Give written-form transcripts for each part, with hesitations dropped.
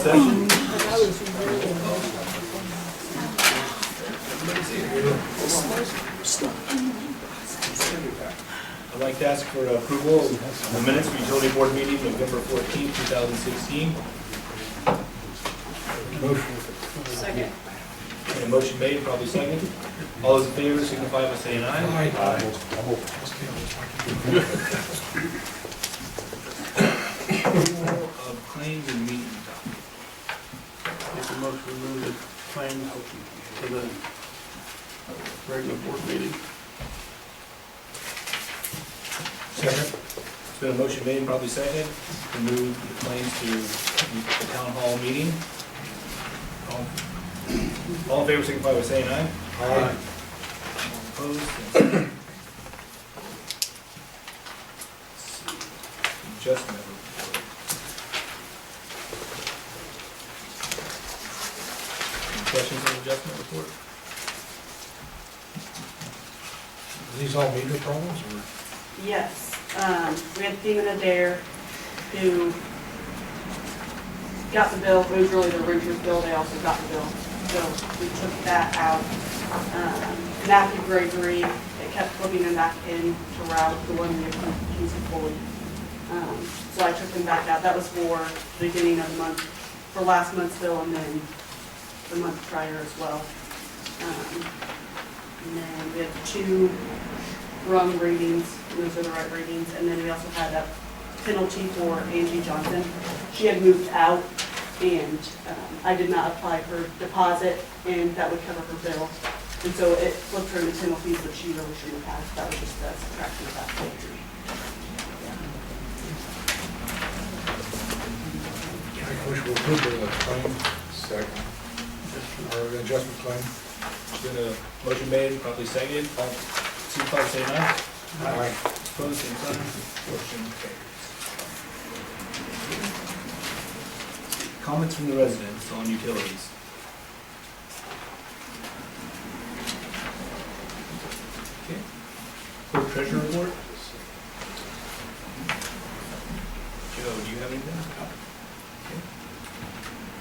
session. I'd like to ask for approval of the minutes for utility board meeting November 14th, 2016. Second. And a motion made, probably second. All those in favor signify by saying aye. Of claims and meeting document. Make a motion to move the claims to the regular board meeting. Second. It's been a motion made, probably second, to move the claims to the town hall meeting. All in favor signify by saying aye. Aye. All opposed? Adjustment report. Any questions on the adjustment report? Are these all meter problems or? Yes, we had Demon Adair who got the bill, it was really the renter's bill, they also got the bill. So we took that out. Matthew Gregory, it kept flipping them back in to route the one year he's fully. So I took them back out. That was for the beginning of the month, for last month's bill and then the month prior as well. And then we had 2 wrong readings, and those are the right readings. And then we also had a penalty for Angie Johnson. She had moved out and I did not apply her deposit and that would cover her bill. And so it flipped her into penalties, which she really shouldn't have. That was just a subtraction of that page. I wish we approved the claim. Second. Or the adjustment claim. It's been a motion made, probably seconded. All signify by saying aye. Aye. Opposed, same sign. Motion carries. Comments from the residents on utilities. Okay. Clerk treasurer report. Joe, do you have anything? Okay.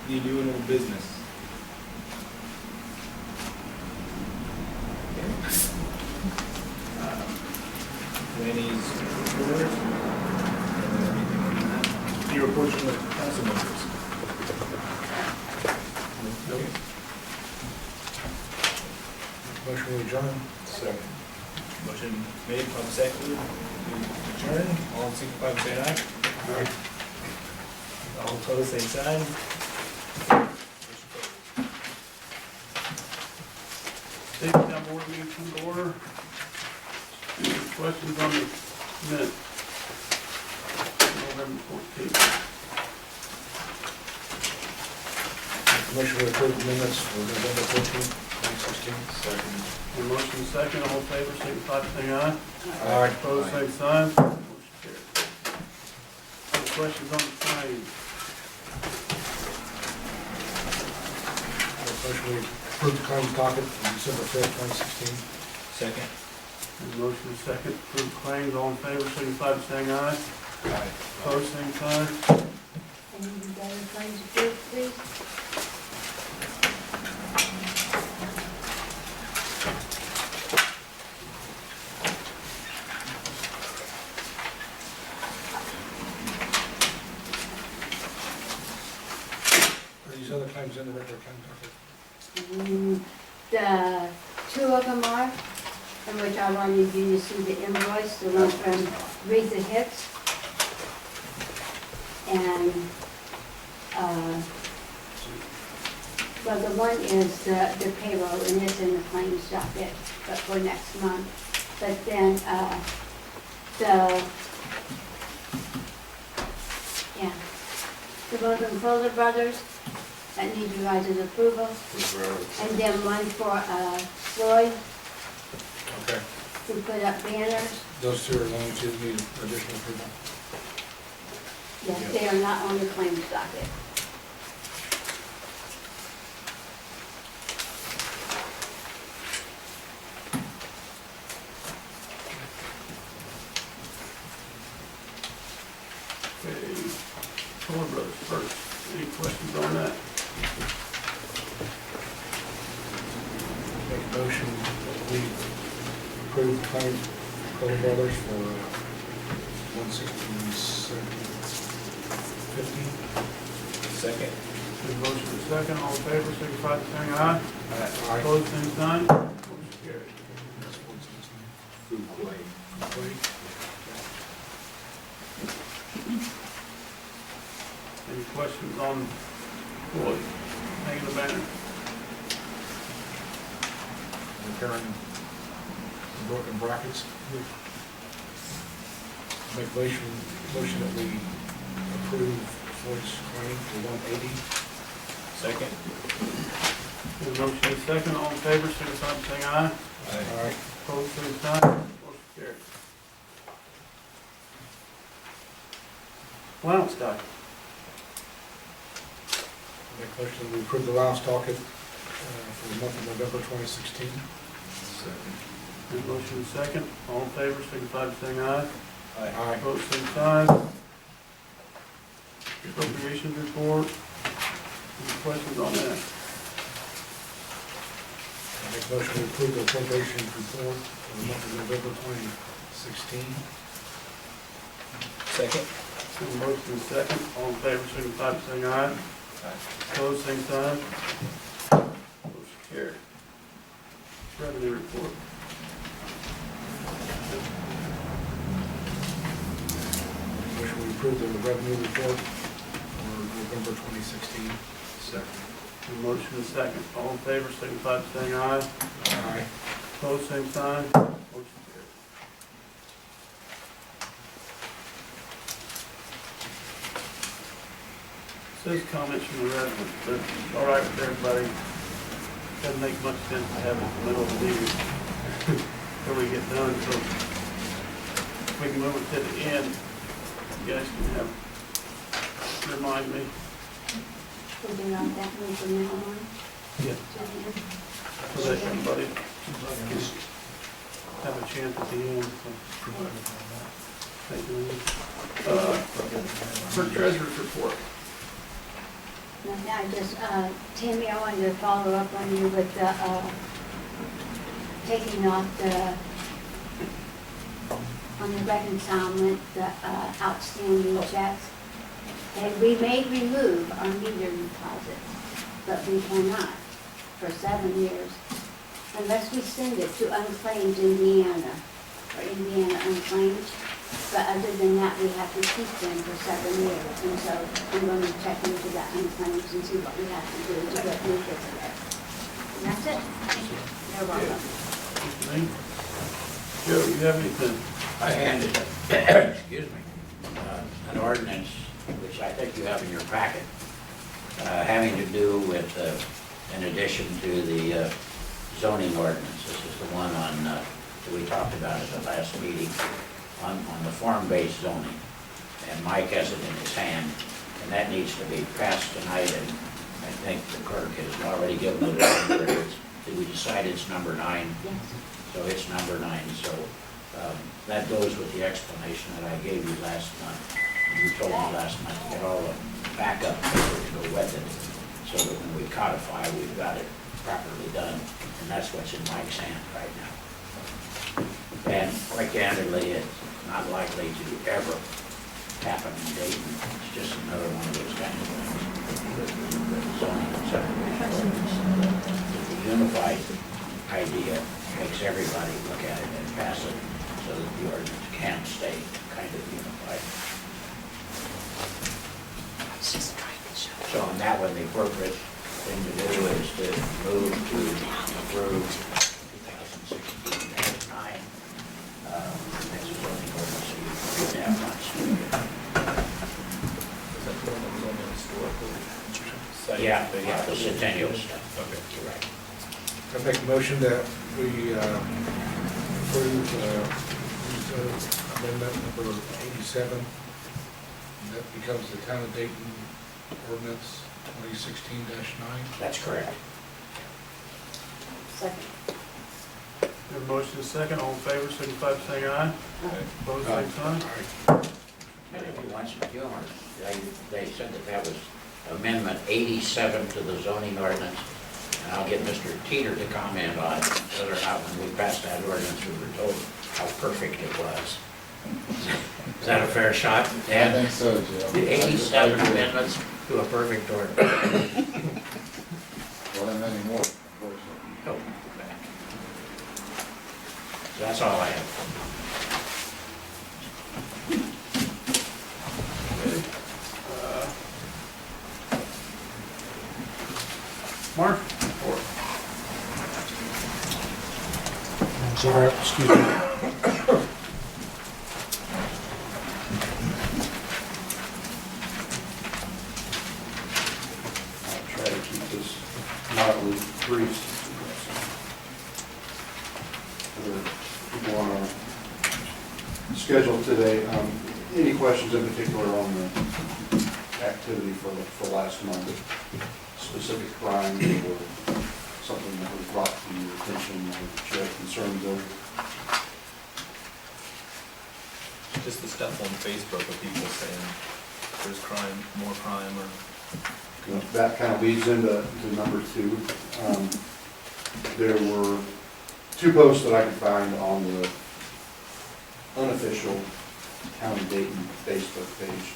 Any new and old business? Okay. Lanny's report. Any reports from the council members? Okay. Motion to adjourn. Second. Motion made, probably seconded, to adjourn. All signify by saying aye. Aye. All opposed, same sign. Dayton Town board meeting come to order. Any questions on the minutes? November 14th. Motion to approve the minutes for November 14th, 2016. Second. A motion second, all in favor, signify by saying aye. Aye. Opposed, same sign. Motion carries. Any questions on the claims? Motion to approve the claims docket on December 5th, 2016. Second. A motion second, approve claims, all in favor, signify by saying aye. Aye. Opposed, same sign. Any of the other claims approved, please? Are these other claims in the regular claim docket? The 2 of them are, in which I wanted you to see the invoice, the one from Rita Hicks. And, well, the one is the payroll, and it's in the claims docket, but for next month. But then, the one from Fuller Brothers, that needs your guys' approval. And then one for Floyd, Okay. who put up banners. Those 2 are the ones that need additional approval. Yes, they are not on the claims docket. Okay, Fuller Brothers first. Any questions on that? Make a motion that we approve claim Cole Brothers for $167.50. Second. There's a motion and a second, all in favor, signify by saying aye. Aye. Opposed, same sign. Motion carried. That's 169. Food Quay. Any questions on Floyd hanging the banner? Repairing broken brackets. Make motion that we approve Floyd's claim for $180. Second. There's a motion and a second, all in favor, signify by saying aye. Aye. Opposed, same sign. Motion carried. Allowance docket. Make a motion that we approve the allowance docket for the month of November 2016. There's a motion and a second, all in favor, signify by saying aye. Aye. Opposed, same sign. Appropriations report. Any questions on that? Make a motion to approve the appropriations report for the month of November 2016. Second. There's a motion and a second, all in favor, signify by saying aye. Opposed, same sign. Motion carried. Revenue report. Motion we approve the revenue report for November 2016. Second. A motion and a second, all in favor, signify by saying aye. Aye. Opposed, same sign. Motion carried. Says comments from the residents, but all right with everybody. Doesn't make much sense to have it in the middle of the meeting before we get done, so if we can move it to the end, you guys can have, remind me. Something like that, move from now on. Yeah. So that everybody can have a chance at the end. So. Thank you. For treasurer's report. Nothing, I just, Tammy, I wanted to follow up on you with the, taking off on the reconcilement, the outstanding checks. And we may remove our meter deposits, but we cannot for 7 years unless we send it to unclaimed Indiana or Indiana unclaimed. But other than that, we have to keep them for 7 years. And so I'm going to check into that unclaimed and see what we have to do to get new kids there. And that's it. You're welcome. Joe, you have anything? I handed, excuse me, an ordinance, which I think you have in your packet, having to do with, in addition to the zoning ordinance. This is the one on, that we talked about at the last meeting, on the form-based zoning. And Mike has it in his hand, and that needs to be passed tonight, and I think the clerk has already given it a number. Did we decide it's number 9? Yes. So it's number 9, so that goes with the explanation that I gave you last month. You told me last month to get all the backup paper to go with it, so that when we codify, we've got it properly done, and that's what's in Mike's hand right now. And quite candidly, it's not likely to ever happen in Dayton. It's just another one of those kind of things. Zoning and subdivision ordinance. The unified idea makes everybody look at it and pass it so that the ordinance can stay kind of unified. So on that one, the appropriate thing to do is to move to approve 2016-9. Next zoning ordinance, so you would have months to get. Is that the one that was on the historical site? Yeah, the centennial stuff. Okay. You're right. I make a motion that we approve amendment number 87. And that becomes the Town of Dayton Ordinance 2016-9. That's correct. Second. We have a motion and a second, all in favor, signify by saying aye. Opposed, same sign. And if you want some humor, they said that was Amendment 87 to the zoning ordinance. And I'll get Mr. Teeter to comment on whether or not when we passed that ordinance, we were told how perfect it was. Is that a fair shot, I Dan? think so, Joe. The 87 amendments to a perfect ordinance. Well, and many more, unfortunately. Oh, okay. So that's all I have. Mark? I'm sorry, excuse me. I'll try to keep this mildly brief. For people on our schedule today, any questions in particular on the activity for last month? Specific crime or something that was brought to your attention or that you have concerns over? Just the stuff on Facebook of people saying there's crime, more crime, or You know, that kind of leads into number two. There were two posts that I could find on the unofficial County Dayton Facebook page.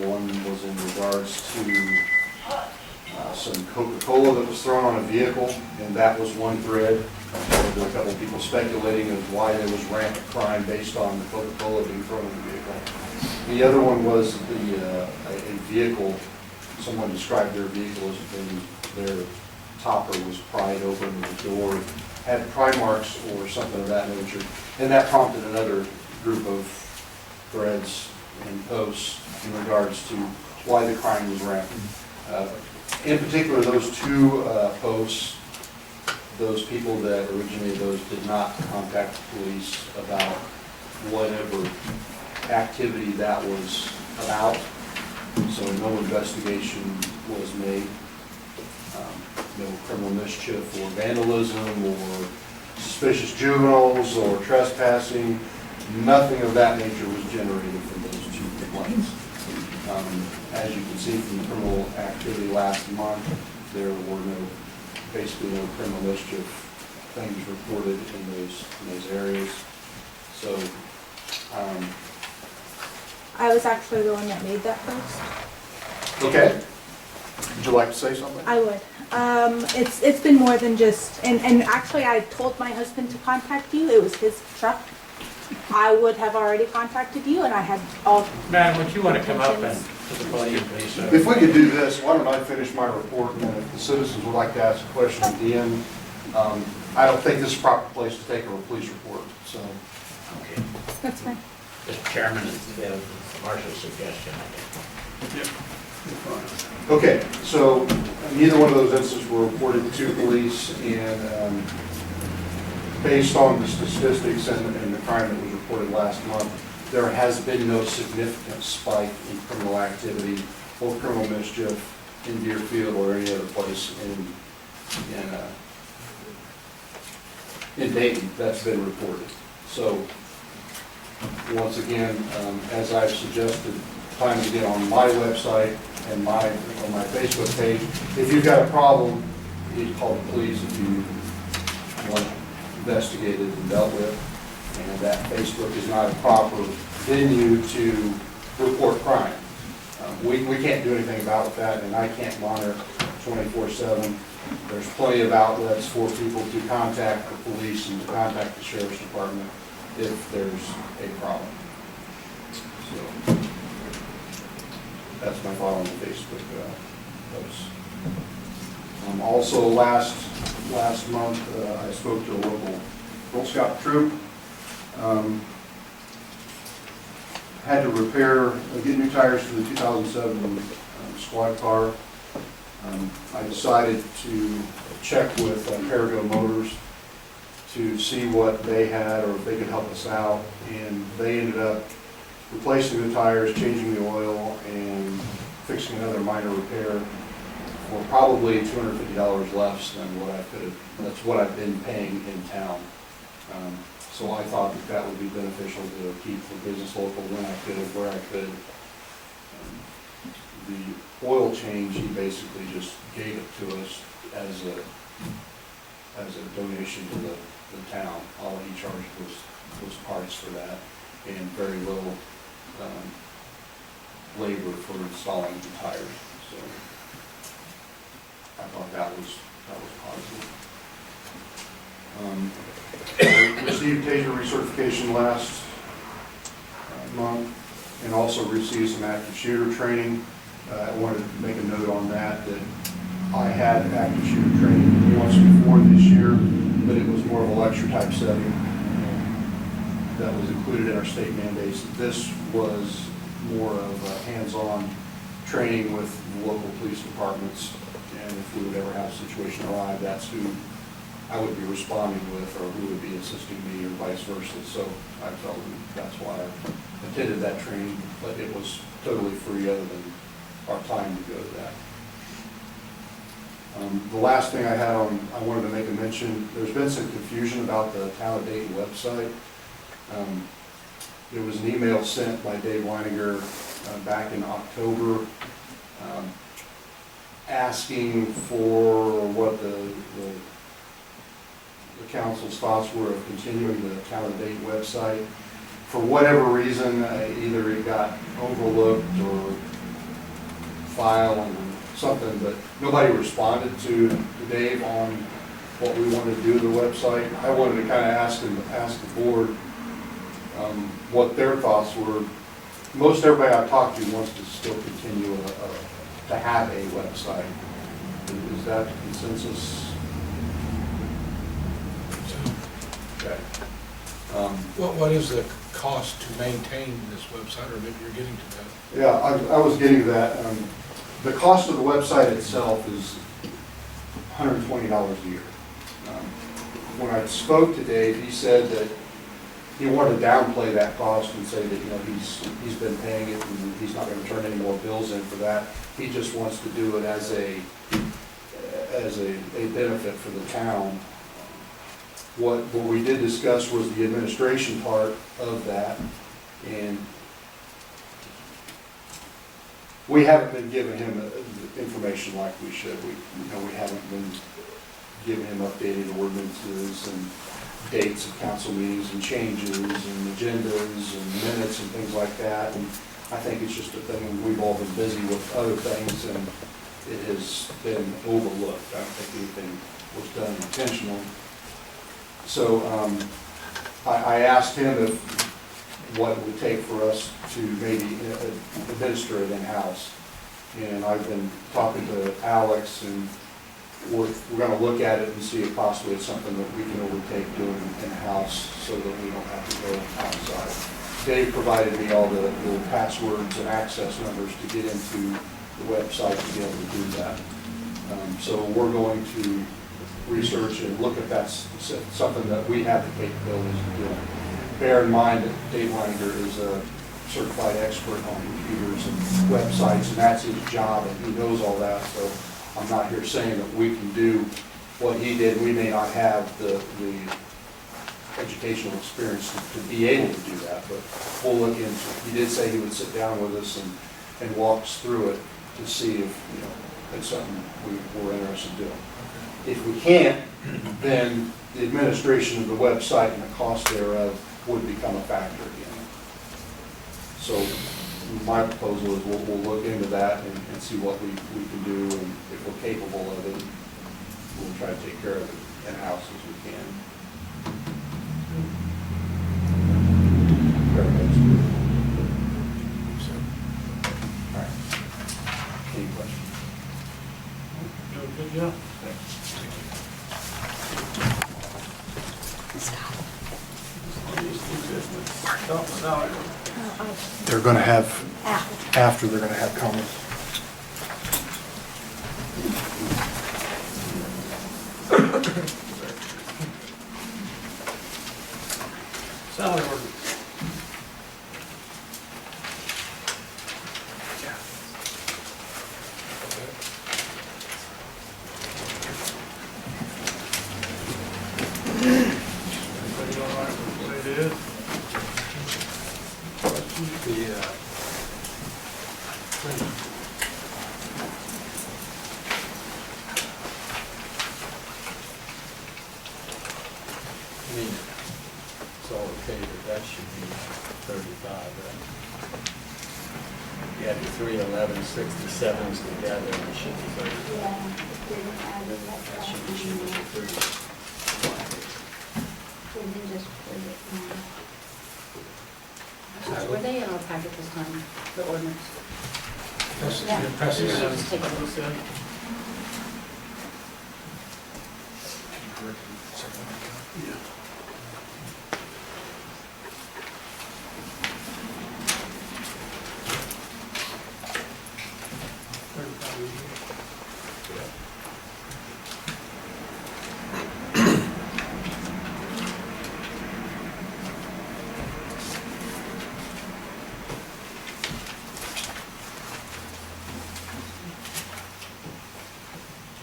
One was in regards to some Coca-Cola that was thrown on a vehicle, and that was one thread. There were a couple of people speculating of why there was rampant crime based on the Coca-Cola being thrown in the vehicle. The other one was a vehicle, someone described their vehicle as being, their topper was pried open, the door had pry marks or something of that nature. And that prompted another group of threads and posts in regards to why the crime was rampant. In particular, those two posts, those people that originated those did not contact the police about whatever activity that was about, so no investigation was made. No criminal mischief or vandalism or suspicious juveniles or trespassing, nothing of that nature was generated from those two complaints. As you can see from the criminal activity last month, there were basically no criminal mischief things reported in those areas. So, I was actually the one that made that post. okay. Would you like to say something? I would. It's been more than just, and actually I told my husband to contact you. It was his truck. I would have already contacted you, and I had all. Madam, would you want to come up and to the podium, please? If we could do this, why don't I finish my report, and then if the citizens would like to ask a question at the end, I don't think this is a proper place to take a police report, so. Okay. That's fine. Mr. Chairman, it's Marshall's suggestion, I guess. Yep. You're fine. Okay, so neither one of those incidents were reported to police, and based on the statistics and the crime that was reported last month, there has been no significant spike in criminal activity or criminal mischief in Deerfield or any other place in Dayton that's been reported. So, once again, as I've suggested time and again on my website and on my Facebook page, if you've got a problem, you need to call the police if you want it investigated and dealt with. And that Facebook is not a proper venue to report crime. We can't do anything about that, and I can't monitor 24/7. There's plenty of outlets for people to contact the police and to contact the sheriff's department if there's a problem. So that's my thought on the Facebook post. Also, last month, I spoke to a local Girl Scout troop. Had to get new tires for the 2007 squad car. I decided to check with Perigo Motors to see what they had or if they could help us out, and they ended up replacing the tires, changing the oil, and fixing another minor repair for probably $250 less than what I could have. That's what I've been paying in town. So I thought that would be beneficial to keep the business local when I could, where I could. the oil change, he basically just gave it to us as a donation to the town. All he charged was parts for that, and very little labor for installing the tires. So I thought that was positive. I received TASER recertification last month, and also received some active shooter training. I wanted to make a note on that I had active shooter training once before this year, but it was more of a lecture type setting that was included in our state mandates. This was more of a hands-on training with the local police departments, and if we would ever have a situation arrive, that's who I would be responding with, or who would be assisting me, or vice versa. So I felt that's why I attended that training, but it was totally free other than our time to go to that. The last thing I had I wanted to make a mention, there's been some confusion about the Town of Dayton website. There was an email sent by Dave Weininger back in October asking for what the council's thoughts were of continuing the Town of Dayton website. For whatever reason, either it got overlooked or filed or something, but nobody responded to Dave on what we wanted to do to the website. I wanted to kind of ask the board what their thoughts were. Most everybody I've talked to wants to still continue to have a website. Is that the consensus? Okay. What is the cost to maintain this website, or maybe you're getting to that? Yeah, I was getting to that. The cost of the website itself is $120 a year. When I spoke to Dave, he said that he wanted to downplay that cost and say that, you know, he's been paying it and he's not going to turn any more bills in for that. He just wants to do it as a benefit for the town. What we did discuss was the administration part of that, and we haven't been giving him information like we should. We haven't been giving him updated ordinances and dates of council meetings and changes and agendas and minutes and things like that. And I think it's just a thing, we've all been busy with other things and it has been overlooked. I don't think anything was done intentionally. So I asked him what it would take for us to maybe administer it in-house. And I've been talking to Alex, and we're going to look at it and see if possibly it's something that we can overtake doing in-house so that we don't have to go outside. Dave provided me all the passwords and access numbers to get into the website to be able to do that. So we're going to research and look at that's something that we have the capabilities of doing. Bear in mind that Dave Weininger is a certified expert on computers and websites, and that's his job, and he knows all that. So I'm not here saying that we can do what he did. We may not have the educational experience to be able to do that, but we'll look into it. He did say he would sit down with us and walk us through it to see if it's something we're interested in doing. If we can't, then the administration of the website and the cost thereof would become a factor again. So my proposal is we'll look into that and see what we can do, and if we're capable of it, we'll try to take care of it in-house as we can. All right. Any questions? Good job. They're going to have, after they're going to have comments. Salary ordinance. Everybody all right with the way it is? Questions? got the 311, 67s together, it should be 30. Yeah, didn't add it like That that. should be 30. Didn't just put it in. Were they in our packet this time, the ordinance? Passes, Yeah. it passes. Yeah, just take a look. Yeah.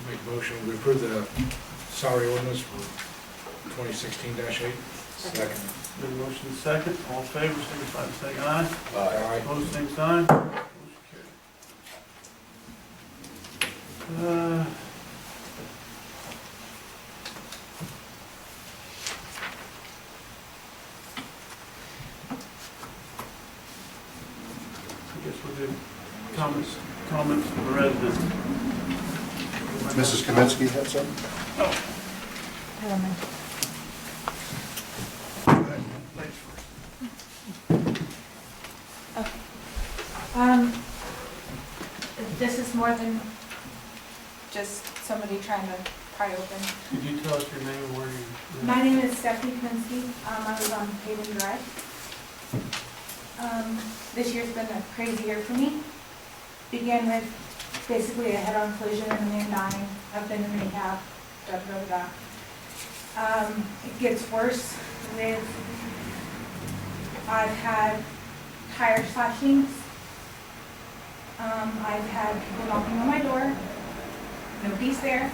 Make a motion, we approve the salary ordinance for 2016-8. Second. Been motion second, all in favor, signify by saying aye. Aye. Opposed, same sign. Motion carried. I guess we'll do comments from the residents. Mrs. Kaminsky had something? I don't know. This is more than just somebody trying to pry open. Could you tell us your name and where you? My name is Stephanie Kaminsky. I was on Hayden Drive. This year's been a crazy year for me. Began with basically a head-on collision and a man dying. I've been in rehab, da da da da. It gets worse with, I've had tire slashings. I've had people knocking on my door. Nobody's there.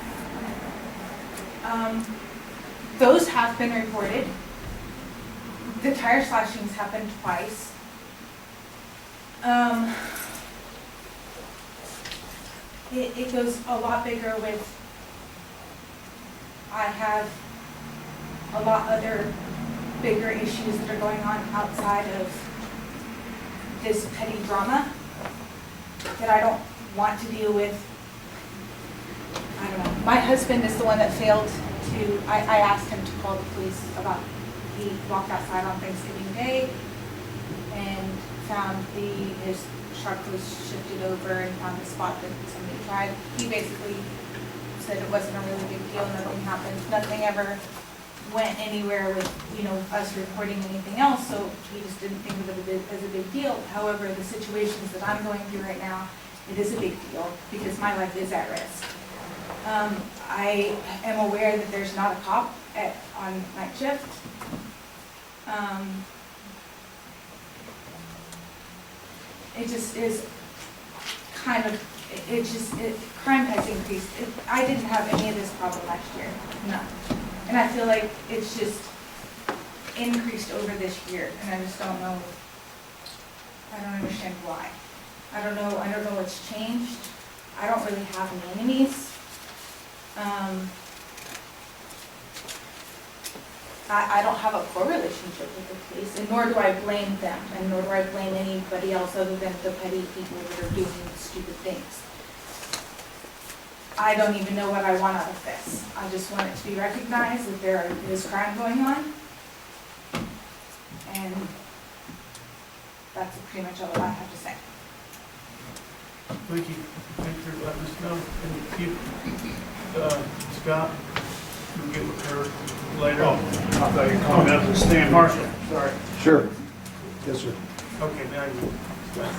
Those have been reported. The tire slashings happened twice. It goes a lot bigger with, I have a lot other bigger issues that are going on outside of this petty drama that I don't want to deal with. I don't know. My husband is the one that failed to, I asked him to call the police about, he walked outside on Thanksgiving Day and found his truck was shifted over and found the spot that somebody tried. He basically said it wasn't a really big deal, nothing happened, nothing ever went anywhere with, us reporting anything else, so he just didn't think of it as a big deal. However, the situations that I'm going through right now, it is a big deal because my life is at risk. I am aware that there's not a cop on night shift. It just is kind of, crime has increased. I didn't have any of this problem last year, none. And I feel like it's just increased over this year, and I just don't know, I don't understand why. I don't know what's changed. I don't really have any enemies. I don't have a poor relationship with the police, and nor do I blame them, and nor do I blame anybody else other than the petty people that are doing stupid things. I don't even know what I want out of this. I just want it to be recognized that there is crime going on. And that's pretty much all I have to say. Thank you. Thank you for letting us know. And you, Scott, you'll get with her later. I thought you were calling up to Stan Marshall, sorry. Sure. Yes, sir. Okay, now you, Scott.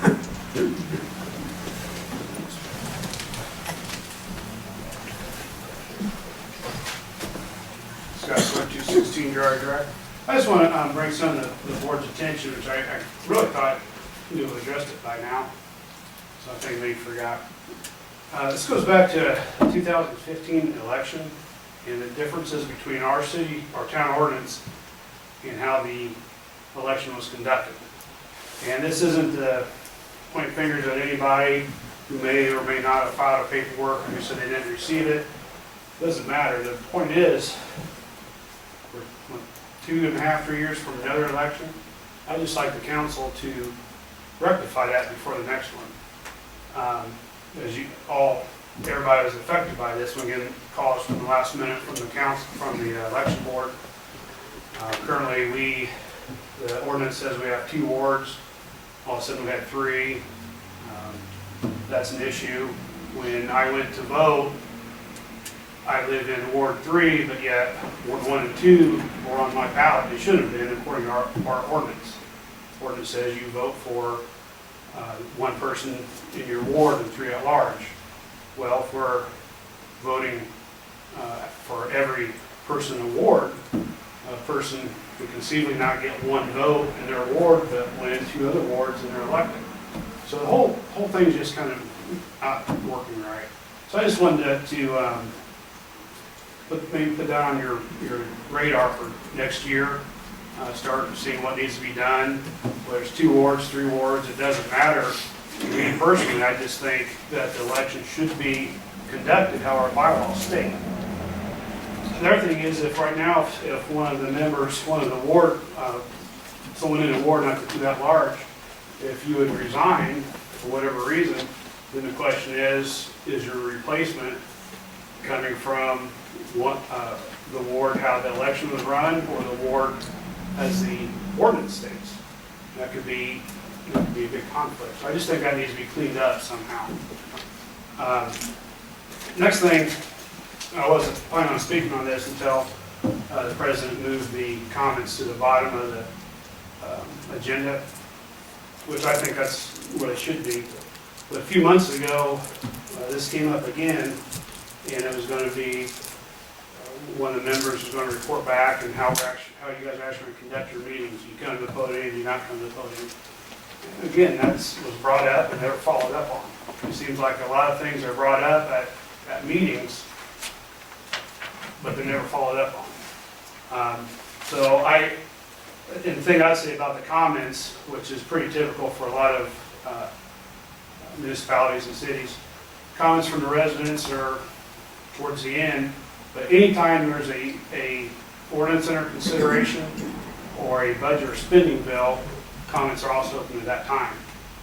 Scott Swift, 216 Gerard Drive. I just want to bring some of the board's attention, which I really thought you would have addressed it by now. So I think maybe forgot. This goes back to the 2015 election and the differences between our city, our town ordinance, and how the election was conducted. And this isn't to point fingers at anybody who may or may not have filed a paperwork or who said they didn't receive it. Doesn't matter. The point is, we're 2.5, 3 years from another election. I'd just like the council to rectify that before the next one. As you all, everybody was affected by this, we get calls from the last minute from the council, from the election board. Currently, the ordinance says we have 2 wards, all of a sudden we had 3. That's an issue. When I went to vote, I live in Ward 3, but yet Ward 1 and 2 were on my ballot. They shouldn't have been according to our ordinance. Ordinance says you vote for 1 person in your ward and 3 at large. Well, if we're voting for every person in a ward, a person could conceivably not get 1 vote in their ward, but win 2 other wards and they're elected. So the whole thing's just kind of not working right. So I just wanted to maybe put that on your radar for next year. Start seeing what needs to be done. Whether it's 2 wards, 3 wards, it doesn't matter. To me personally, I just think that the election should be conducted how our bylaws state. The other thing is, if right now, if one of the members, one of the ward, someone in a ward, not the 2 at large, if you would resign for whatever reason, then the question is your replacement coming from what, the ward how the election was run, or the ward as the ordinance states? That could be a big conflict. So I just think that needs to be cleaned up somehow. Next thing, I wasn't planning on speaking on this until the president moved the comments to the bottom of the agenda, which I think that's what it should be. But a few months ago, this came up again, and it was going to be one of the members was going to report back and how you guys actually conduct your meetings. You come to the podium, you not come to the podium. Again, that was brought up and never followed up on. It seems like a lot of things are brought up at meetings, but they're never followed up on. And the thing I'd say about the comments, which is pretty typical for a lot of municipalities and cities, comments from the residents are towards the end, but anytime there's a ordinance under consideration or a budget or spending bill, comments are also open at that time.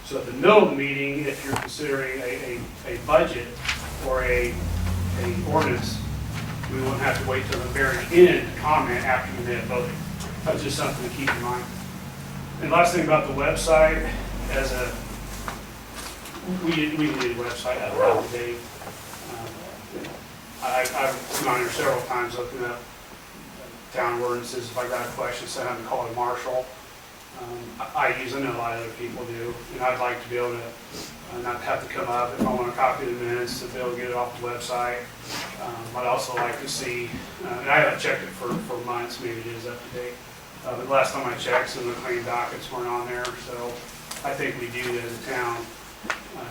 So at the middle of the meeting, if you're considering a budget or a ordinance, we won't have to wait till the very end to comment after you may have voted. That's just something to keep in mind. And last thing about the website, we need a website out of date. I've been on here several times looking up town ordinances. If I got a question, so I haven't called a marshal. I know a lot of other people do, and I'd like to be able to not have to come up if I want to copy the minutes, to be able to get it off the website. I'd also like to see, and I haven't checked it for months, maybe it is up to date. But last time I checked, some of the claim dockets weren't on there, so I think we do as a town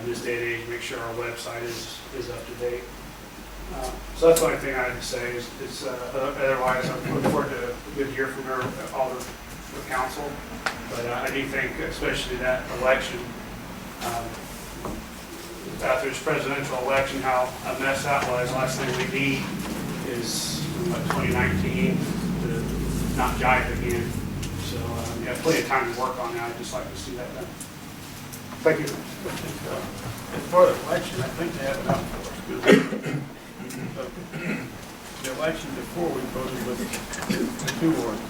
in this day and age, make sure our website is up to date. So that's the only thing I have to say is otherwise I'm looking forward to a good year from all the council. But I do think, especially that election, after this presidential election, how a mess that was. Last thing we need is 2019 to not jive again. So you have plenty of time to work on that. I'd just like to see that done. Thank you. As far as election, I think they have it out for us. The election before, we voted with 2 wards.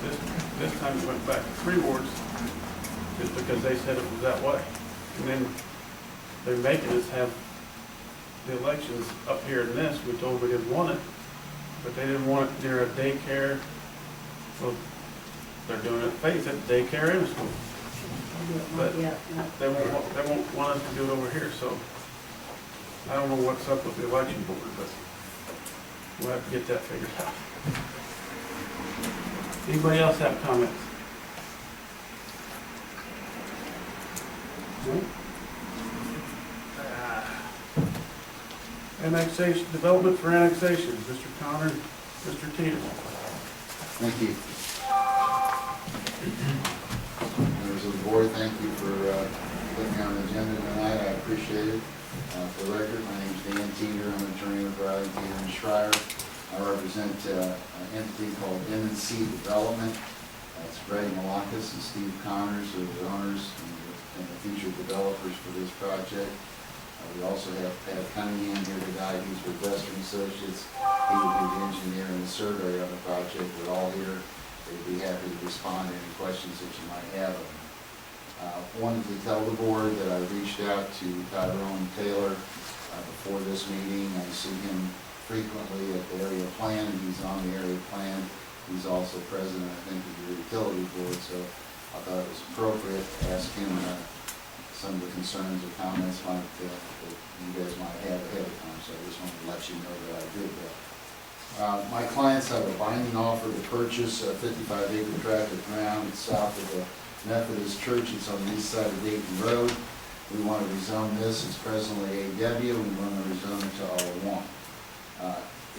This time we went back to 3 wards just because they said it was that way. And then they're making us have the elections up here in this. We told them we didn't want it, but they didn't want it near a daycare. Well, they're doing it at daycare and school. But they won't want us to do it over here, so I don't know what's up with the election board, but we'll have to get that figured out. Anybody else have comments? No? Annexation, development for annexation, Mr. Connor, Mr. Teeter. Thank you. Members of the board, thank you for putting me on the agenda tonight. I appreciate it. For the record, my name is Dan Teeter. I'm an attorney with Riley, Teeter, and Schreier. I represent an entity called M&C Development. That's Greg Malakas and Steve Connors, who are the owners and the future developers for this project. We also have Pat Cunningham here tonight, he's with Western Associates. He would be the engineer and the surveyor on the project. We're all here. They'd be happy to respond to any questions that you might have of them. Wanted to tell the board that I reached out to Tyrone Taylor before this meeting. I see him frequently at the area plan, and he's on the area plan. He's also president, I think, of your utility board, so I thought it was appropriate to ask him some of the concerns or comments that you guys might have ahead of time, so I just wanted to let you know that I did that. My clients have a binding offer to purchase a 55-acre tract of ground. It's south of the Methodist Church. It's on the east side of Dayton Road. We want to rezone this. It's presently AW. We want to rezone it to R1.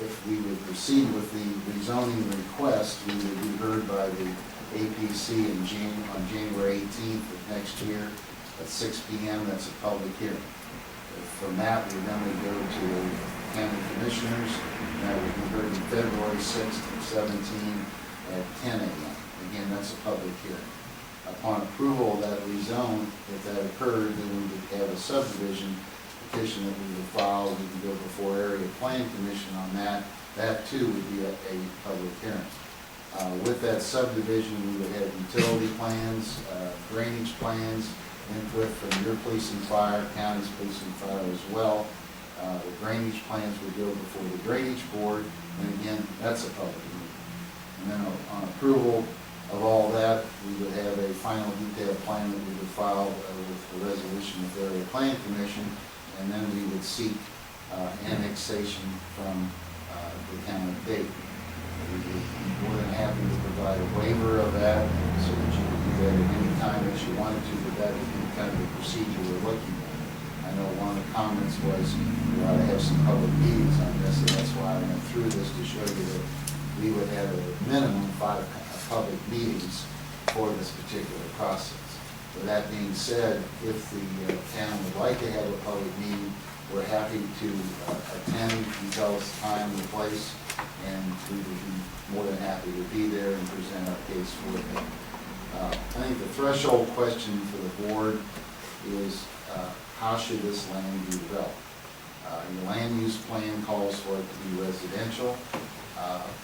If we would proceed with the rezoning request, we would be heard by the APC on January 18th of next year at 6 p.m. That's a public hearing. From that, we then would go to the county commissioners, and that would be heard on February 6th of 17 at 10 a.m. Again, that's a public hearing. Upon approval of that rezone, if that occurred, then we would have a subdivision petition that we would file. We could go before area plan commission on that. That too would be a public hearing. With that subdivision, we would have utility plans, drainage plans, input from your police and fire, county's police and fire as well. The drainage plans would go before the drainage board, and again, that's a public meeting. And then on approval of all that, we would have a final detailed plan that we would file with the resolution of the area plan commission, and then we would seek annexation from the town of Dayton. We would be more than happy to provide a waiver of that so that you could do that at any time that you wanted to, but that would be kind of the procedure we're looking at. I know one of the comments was we ought to have some public meetings on this, and that's why I went through this to show you that we would have a minimum 5 public meetings for this particular process. With that being said, if the town would like to have a public meeting, we're happy to attend. You tell us the time and the place, and we would be more than happy to be there and present our case for them. I think the threshold question for the board is how should this land be developed? Your land use plan calls for it to be residential.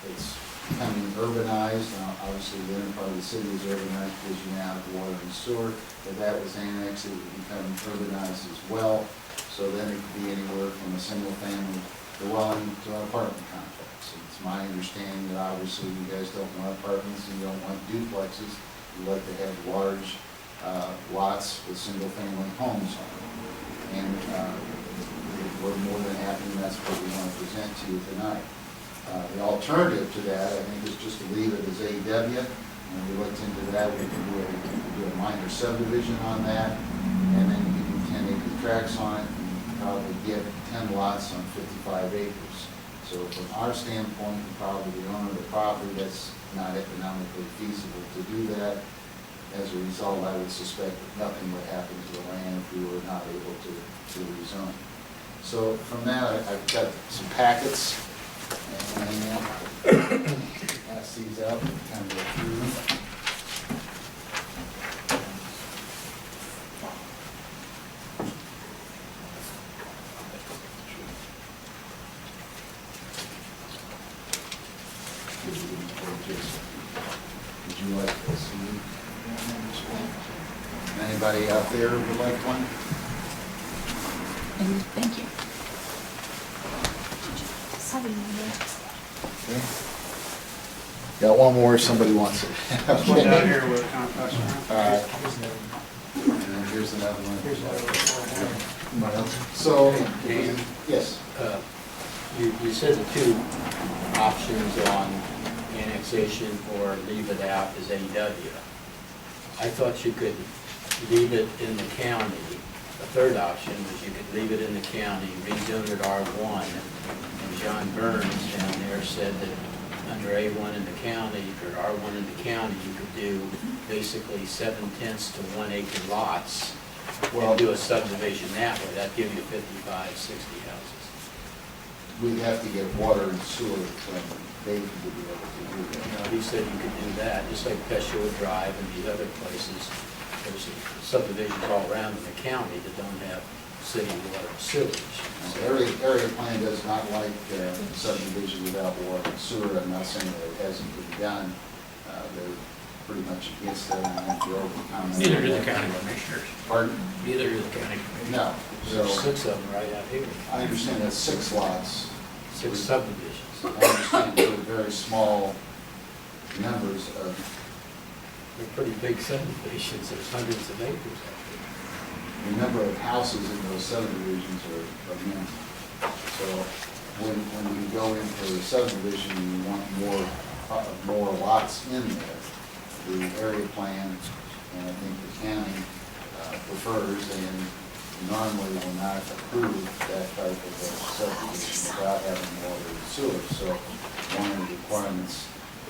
It's becoming urbanized. Now, obviously, the inner part of the city is urbanized because you now have water and sewer. If that was annexed, it would become urbanized as well. So then it could be anywhere from a single-family dwelling to an apartment complex. And it's my understanding that obviously you guys don't want apartments and you don't want duplexes. You like to have large lots with single-family homes on them. And we're more than happy, and that's what we want to present to you tonight. The alternative to that, I think, is just to leave it as AW. When we looked into that, we could do a minor subdivision on that, and then you can do 10-acre tracts on it, and probably get 10 lots on 55 acres. So from our standpoint, and probably the owner of the property, that's not economically feasible to do that. As a result, I would suspect that nothing would happen to the land if we were not able to rezone. So from that, I've got some packets. And pass these out and kind of go through them. Would you like to see? Anybody out there would like one? Thank you. Okay. Got one more if somebody wants it. This one down here with compass around. All right. And then here's another one. So, yes. You said the two options on annexation or leave it out is AW. I thought you could leave it in the county. The third option was you could leave it in the county, rezone it R1. And John Burns down there said that under A1 in the county, or R1 in the county, you could do basically 7/10 to 1 acre lots. Well, do a subdivision that way. That'd give you 55, 60 houses. We'd have to get water and sewer from Dayton to be able to do that. No, he said you could do that, just like Pescio Drive and these other places. There's subdivisions all around in the county that don't have city water and sewage. The area plan does not like subdivision without water and sewer. I'm not saying that it hasn't been done. They're pretty much against that, and I have to overcome. Neither do the county commissioners. Pardon? Neither do the county commissioners. No. There's So 6 of them right out here, I understand that's 6 lots. 6 subdivisions. I understand they're very small numbers of, They're pretty big subdivisions, there's hundreds of acres out there. the number of houses in those subdivisions are minimal. So when you go into a subdivision, you want more lots in there. The area plan, and I think the county prefers and normally will not approve that type of a subdivision without having water and sewer. So one of the requirements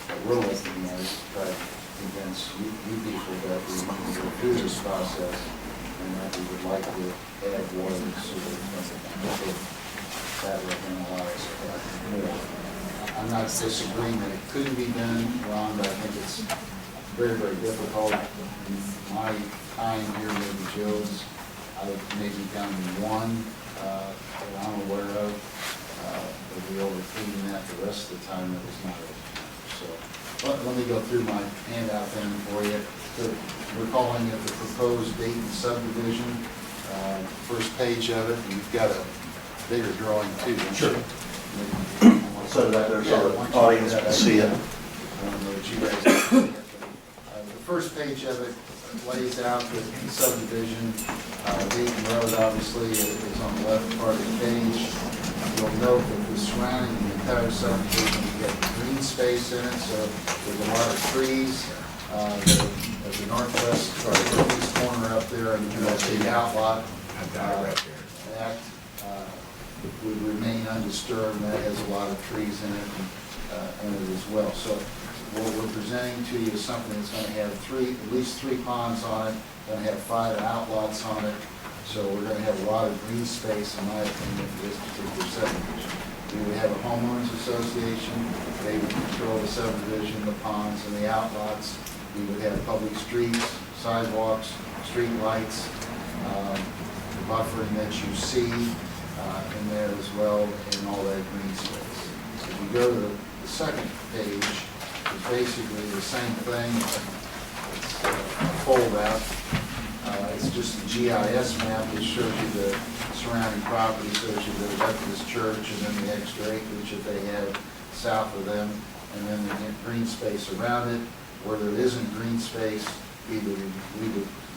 that we're looking at is to try to convince you people that we need to go through this process and that we would like to add water and sewer. That would then allow us to have more. I'm not disagreeing that it couldn't be done, Ron, but I think it's very, very difficult. In my time here with the Joes, I've maybe done one that I'm aware of. But we overcame that the rest of the time that was not overcome. So let me go through my handout then for you. We're calling it the proposed Dayton subdivision. First page of it, you've got a bigger drawing too. Sure. So that there's Yeah, the why don't you audience do can that? see it. I don't know what you guys think. The first page of it lays out the subdivision. Dayton Road obviously is on the left part of the page. You'll note that the surrounding the entire subdivision, you get green space in it, so there's a lot of trees. At the northwest, or northeast corner up there, and you can see the outlot. I've got it right there. That would remain undisturbed, and that has a lot of trees in it as well. So what we're presenting to you is something that's going to have at least three ponds on it, going to have 5 outlots on it. So we're going to have a lot of green space, in my opinion, for this particular subdivision. We would have a homeowners association. They would control the subdivision, the ponds, and the outlots. We would have public streets, sidewalks, street lights, the buffering that you see in there as well, and all that green space. If you go to the second page, it's basically the same thing. It's a fold out. It's just a GIS map that shows you the surrounding property, shows you the Methodist Church, and then the extra acreage that they have south of them, and then the green space around it. Where there isn't green space, we would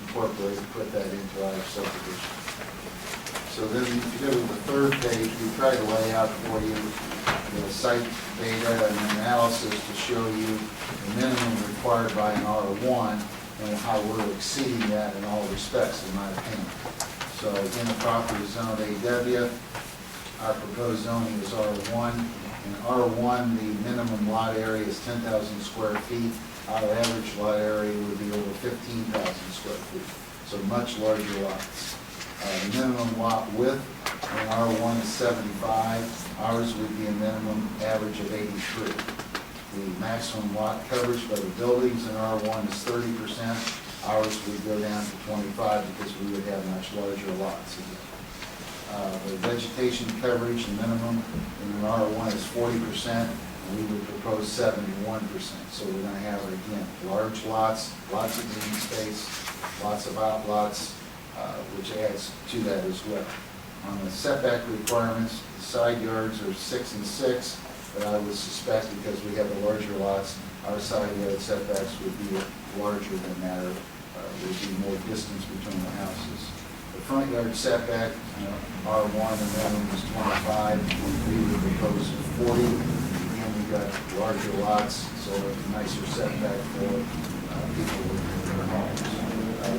incorporate and put that into our subdivision. So then if you go to the third page, we try to lay out for you the site data and analysis to show you the minimum required by an R1 and how we're exceeding that in all respects, in my opinion. So again, the property is zoned AW. Our proposed zoning is R1. In R1, the minimum lot area is 10,000 square feet. Our average lot area would be over 15,000 square feet, so much larger lots. The minimum lot width in R1 is 75. Ours would be a minimum average of 83. The maximum lot coverage by the buildings in R1 is 30%. Ours would go down to 25 because we would have much larger lots again. The vegetation coverage, the minimum in an R1 is 40%. We would propose 71%. So we're going to have, again, large lots, lots of green space, lots of outlots, which adds to that as well. On the setback requirements, the side yards are 6 and 6, but I would suspect because we have the larger lots, our side yard setbacks would be larger than that, or would be more distance between the houses. The front yard setback, R1 and minimum is 25. We would propose 40. We've got larger lots, so a nicer setback for people with their homes.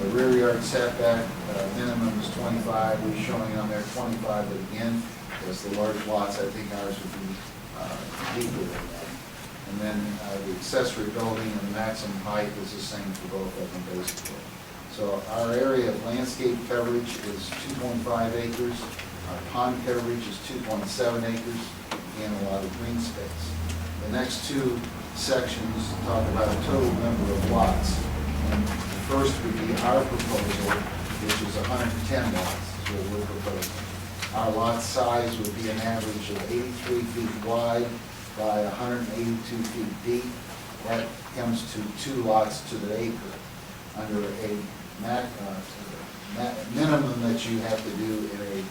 The rear yard setback, minimum is 25. We're showing on there 25, but again, as the large lots, I think ours would be deeper than that. And then the accessory building and the maximum height is the same for both of them, basically. So our area of landscape coverage is 2.5 acres. Our pond coverage is 2.7 acres. Again, a lot of green space. The next two sections talk about a total number of lots. And the first would be our proposal, which is 110 lots. is what we're proposing. Our lot size would be an average of 83 feet wide by 182 feet deep. That comes to 2 lots to the acre. Under a minimum that you have to do in a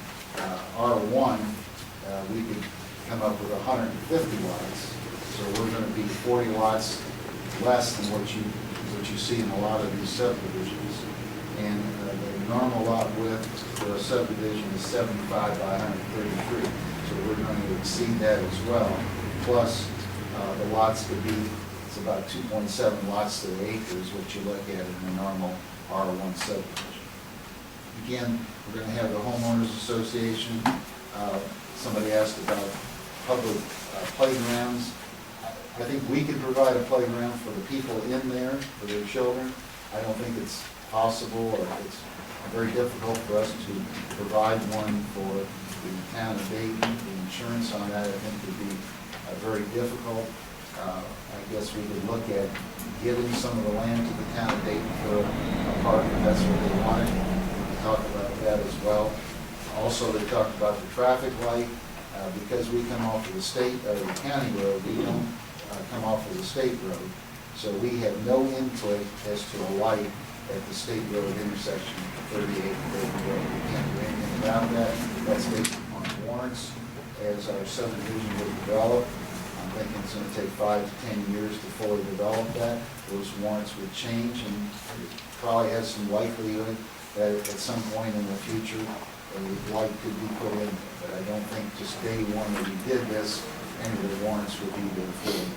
R1, we could come up with 150 lots. So we're going to be 40 lots less than what you see in a lot of these subdivisions. And the normal lot width for a subdivision is 75 by 133. So we're going to exceed that as well. Plus, the lots could be, it's about 2.7 lots to the acre is what you look at in a normal R1 subdivision. Again, we're going to have the homeowners association. Somebody asked about public playgrounds. I think we can provide a playground for the people in there, for their children. I don't think it's possible or it's very difficult for us to provide one for the town of Dayton. The insurance on that, I think, would be very difficult. I guess we could look at giving some of the land to the town of Dayton for a park if that's what they wanted. We can talk about that as well. Also, they talked about the traffic light. Because we come off of the state, or the county road, we don't come off of the state road. So we have no input as to a light at the state road intersection, 38 and Dayton Road. We can't do anything about that. That's based upon warrants as our subdivision will develop. I'm thinking it's going to take 5 to 10 years to fully develop that. Those warrants would change, and it probably has some likelihood that at some point in the future, a light could be put in. But I don't think just day one that we did this, any of the warrants would be fulfilled.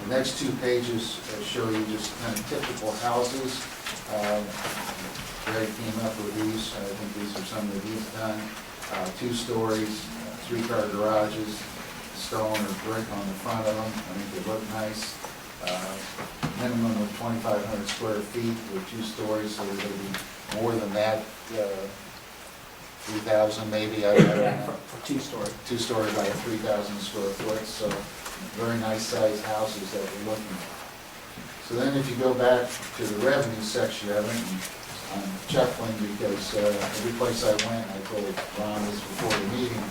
The next 2 pages show you just kind of typical houses. Greg came up with these. I think these are some that he's done. 2 stories, 3-car garages, stone or brick on the front of them. I think they look nice. Minimum of 2,500 square feet with 2 stories, so they're going to be more than that. 3,000 maybe, I don't know. 2-story. 2-story by 3,000 square foot, so very nice sized houses that we're looking at. So then if you go back to the revenue section of it, and I'm chuckling because every place I went, I told Ron this before the meeting,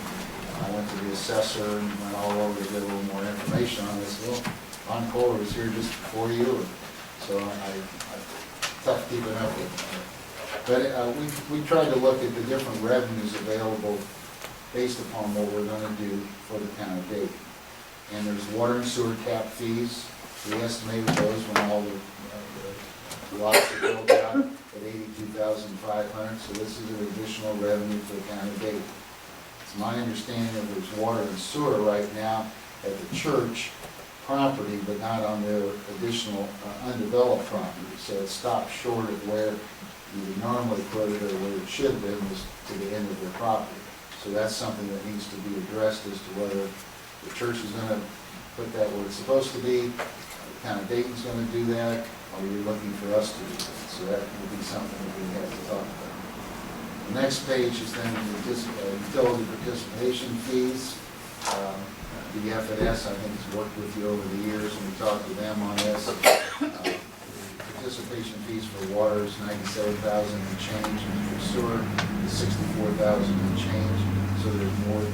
I went to the assessor and went all over to get a little more information on this. Well, Ron Kohler was here just before you, so tough keeping up with it. But we tried to look at the different revenues available based upon what we're going to do for the town of Dayton. And there's water and sewer cap fees. We estimated those when all the lots are built out at $82,500. So this is an additional revenue for the town of Dayton. It's my understanding that there's water and sewer right now at the church property, but not on their additional undeveloped property. So it stops short of where you would normally put it, or where it should have been, was to the end of their property. So that's something that needs to be addressed as to whether the church is going to put that where it's supposed to be, the town of Dayton's going to do that, or you're looking for us to do that. So that will be something that we have to talk about. The next page is then the utility participation fees. The FNS, I think, has worked with you over the years, and we talked to them on this. Participation fees for water is $97,000 and change, and for sewer is $64,000 and change. So there's more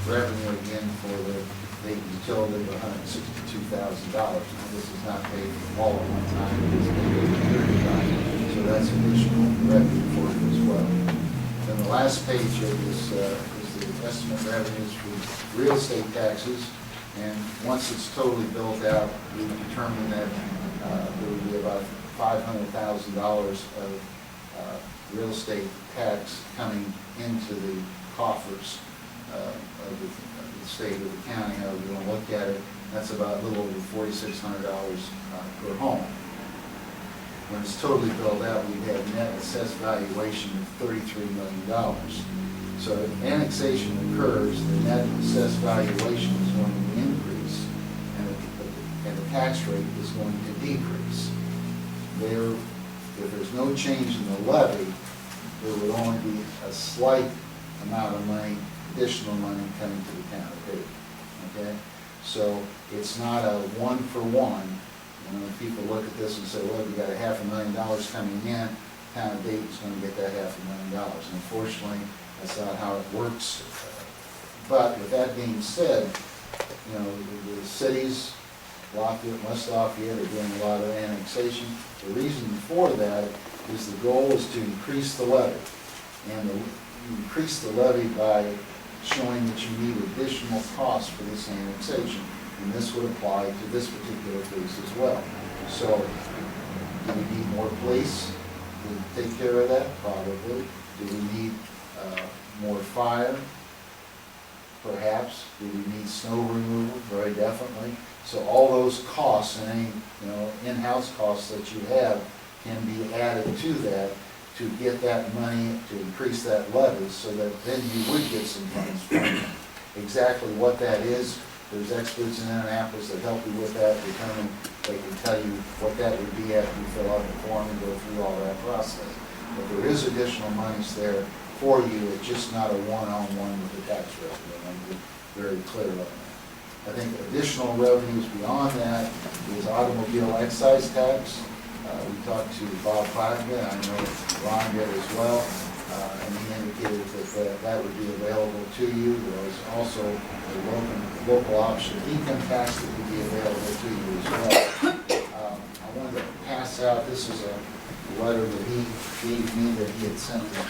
revenue again for the utility of $162,000. Now this is not paid all at one time; it is paid over a period of time. So that's additional revenue for it as well. Then the last page of this is the estimate revenues for real estate taxes, and once it's totally built out, we determine that there will be about $500,000 of real estate tax coming into the coffers of the state or the county, however you want to look at it. That's about a little over $4,600 per home. When it's totally built out, we have net assessed valuation of $33 million. So if annexation occurs, the net assessed valuation is going to increase, and the tax rate is going to decrease. If there's no change in the levy, there would only be a slight amount of money, additional money coming to the town of Dayton. Okay? So it's not a one-for-one. When people look at this and say, well, you got $500,000 coming in, town of Dayton's gonna get that $500,000. Unfortunately, that's not how it works. But with that being said, you know, the cities, Lafayette, West Lafayette, are doing a lot of annexation. The reason for that is the goal is to increase the levy. And you increase the levy by showing that you need additional costs for this annexation. And this would apply to this particular case as well. So, do we need more police to take care of that? Probably. Do we need more fire? Perhaps. Do we need snow removal? Very definitely. So all those costs and any, you know, in-house costs that you have can be added to that to get that money, to increase that levy, so that then you would get some funds from it. Exactly what that is, there's experts in Annapolis that help you with that, determine, they can tell you what that would be after you fill out the form and go through all that process. But there is additional monies there for you, it's just not a one-on-one with the tax revenue, and I'm very clear on that. I think additional revenues beyond that is automobile excise tax. We talked to Bob Paglia, I know Ron did as well, and he indicated that that would be available to you. There was also a local option income tax that would be available to you as well. I wanted to pass out, this is a letter that he gave me that he had sent to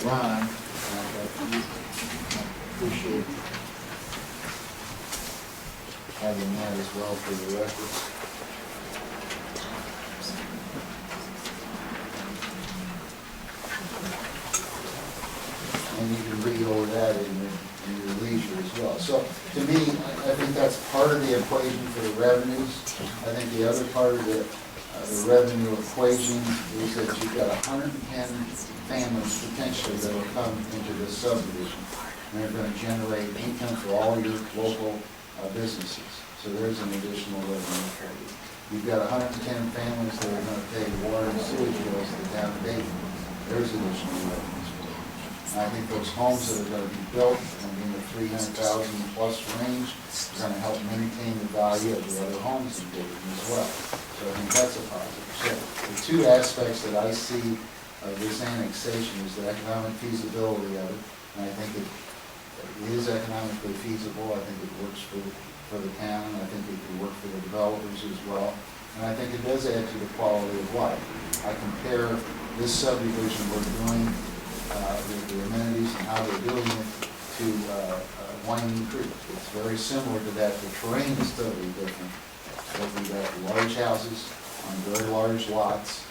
Ron, and I appreciate having that as well for the records. And you can read over that in your leisure as well. So to me, I think that's part of the equation for the revenues. I think the other part of the revenue equation is that you've got 110 families potentially that will come into this subdivision. And they're going to generate income for all your local businesses. So there's an additional revenue for you. You've got 110 families that are going to pay water and sewage bills to the town of Dayton. There's additional revenues for you. And I think those homes that are going to be built in the 300,000 plus range are going to help maintain the value of the other homes in Dayton as well. So I think that's a positive. So the two aspects that I see of this annexation is the economic feasibility of it. And I think it is economically feasible. I think it works for the town. I think it can work for the developers as well. And I think it does add to the quality of life. I compare this subdivision we're doing with the amenities and how they're doing it to Winding Creek. It's very similar to that. The terrain is totally different. But we've got large houses on very large lots.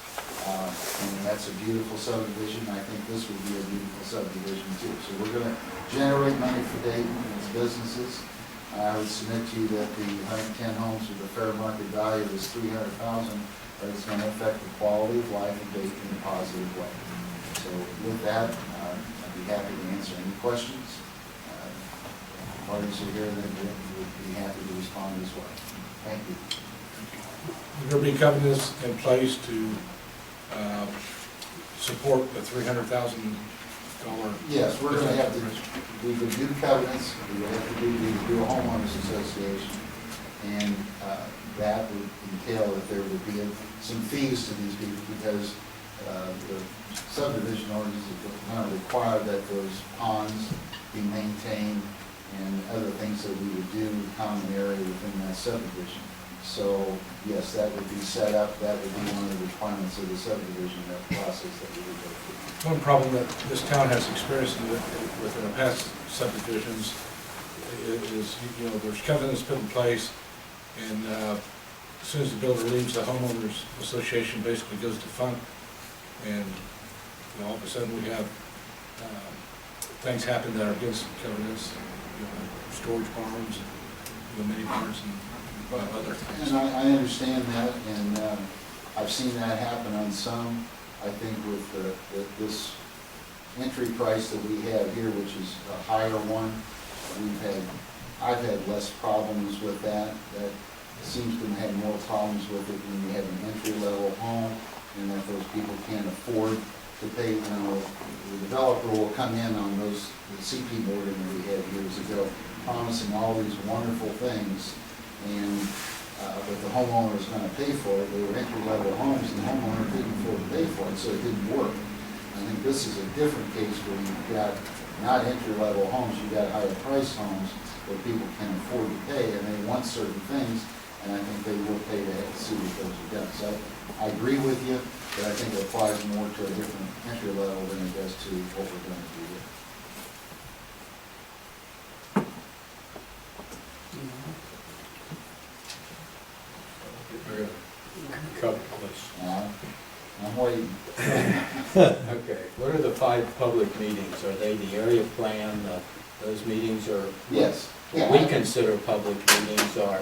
And that's a beautiful subdivision. I think this would be a beautiful subdivision too. So we're going to generate money for Dayton and its businesses. I would submit to you that the 110 homes with a fair market value is $300,000, but it's going to affect the quality of life in Dayton in a positive way. So with that, I'd be happy to answer any questions. Parties are here that would be happy to respond as well. Thank you. Will there be covenants in place to support the $300,000? Yes, we're going to have to, we would do covenants, we would have to do a homeowners association, and that would entail that there would be some fees to these people because the subdivision ordinance is going to require that those ponds be maintained and other things that we would do in the common area within that subdivision. So, yes, that would be set up, that would be one of the requirements of the subdivision, that process that we would go through. One problem that this town has experienced within the past subdivisions is, you know, there's covenants put in place, and as soon as the builder leaves, the homeowners association basically goes defunct, and you know, all of a sudden we have things happen that are against covenants, you know, storage barns, you know, mini barns, and other things. And I understand that, and I've seen that happen on some. I think with this entry price that we have here, which is a higher one, I've had less problems with that. That seems to have more problems with it when you have an entry-level home, and that those people can't afford to pay. You know, the developer will come in on the CP board that we had years ago, promising all these wonderful things, and but the homeowner was gonna pay for it. They were entry-level homes, and the homeowner couldn't afford to pay for it, so it didn't work. I think this is a different case where you've got not entry-level homes, you've got higher-priced homes where people can afford to pay, and they want certain things, and I think they will pay to see what those are done. So I agree with you, but I think it applies more to a different entry level than it does to what we're going to do here. Couple questions. Now, I'm waiting. Okay, what are the 5 public meetings? Are they the area plan, those meetings are? Yes. Yeah. We consider public meetings are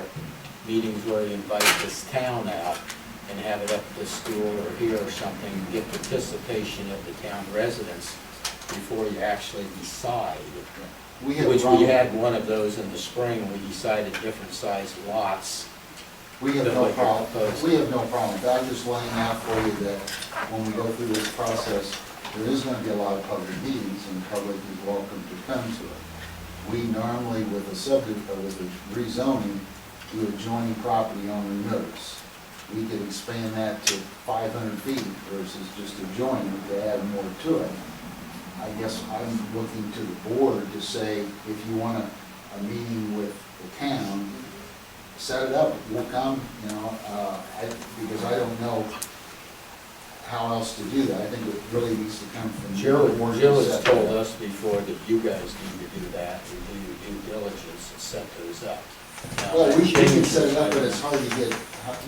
meetings where you invite this town out and have it up at the school or here or something, get participation of the town residents before you actually decide. Which we had one of those in the spring, we decided different size lots. We have no Like you're problem. proposing. We have no problem. I'm just laying out for you that when we go through this process, there is going to be a lot of public meetings, and the public is welcome to come to it. We normally, with a rezoning, do adjoining property owner notice. We could expand that to 500 feet versus just adjoining to add more to it. I guess I'm looking to the board to say, if you want a meeting with the town, set it up, we'll come, you know, because I don't know how else to do that. I think it really needs to come from Jill the board. Jill has told us before that you guys need to do that, and do your due diligence and set those up. Now, Well, that we can changes, set it up, I but don't it's hard to get,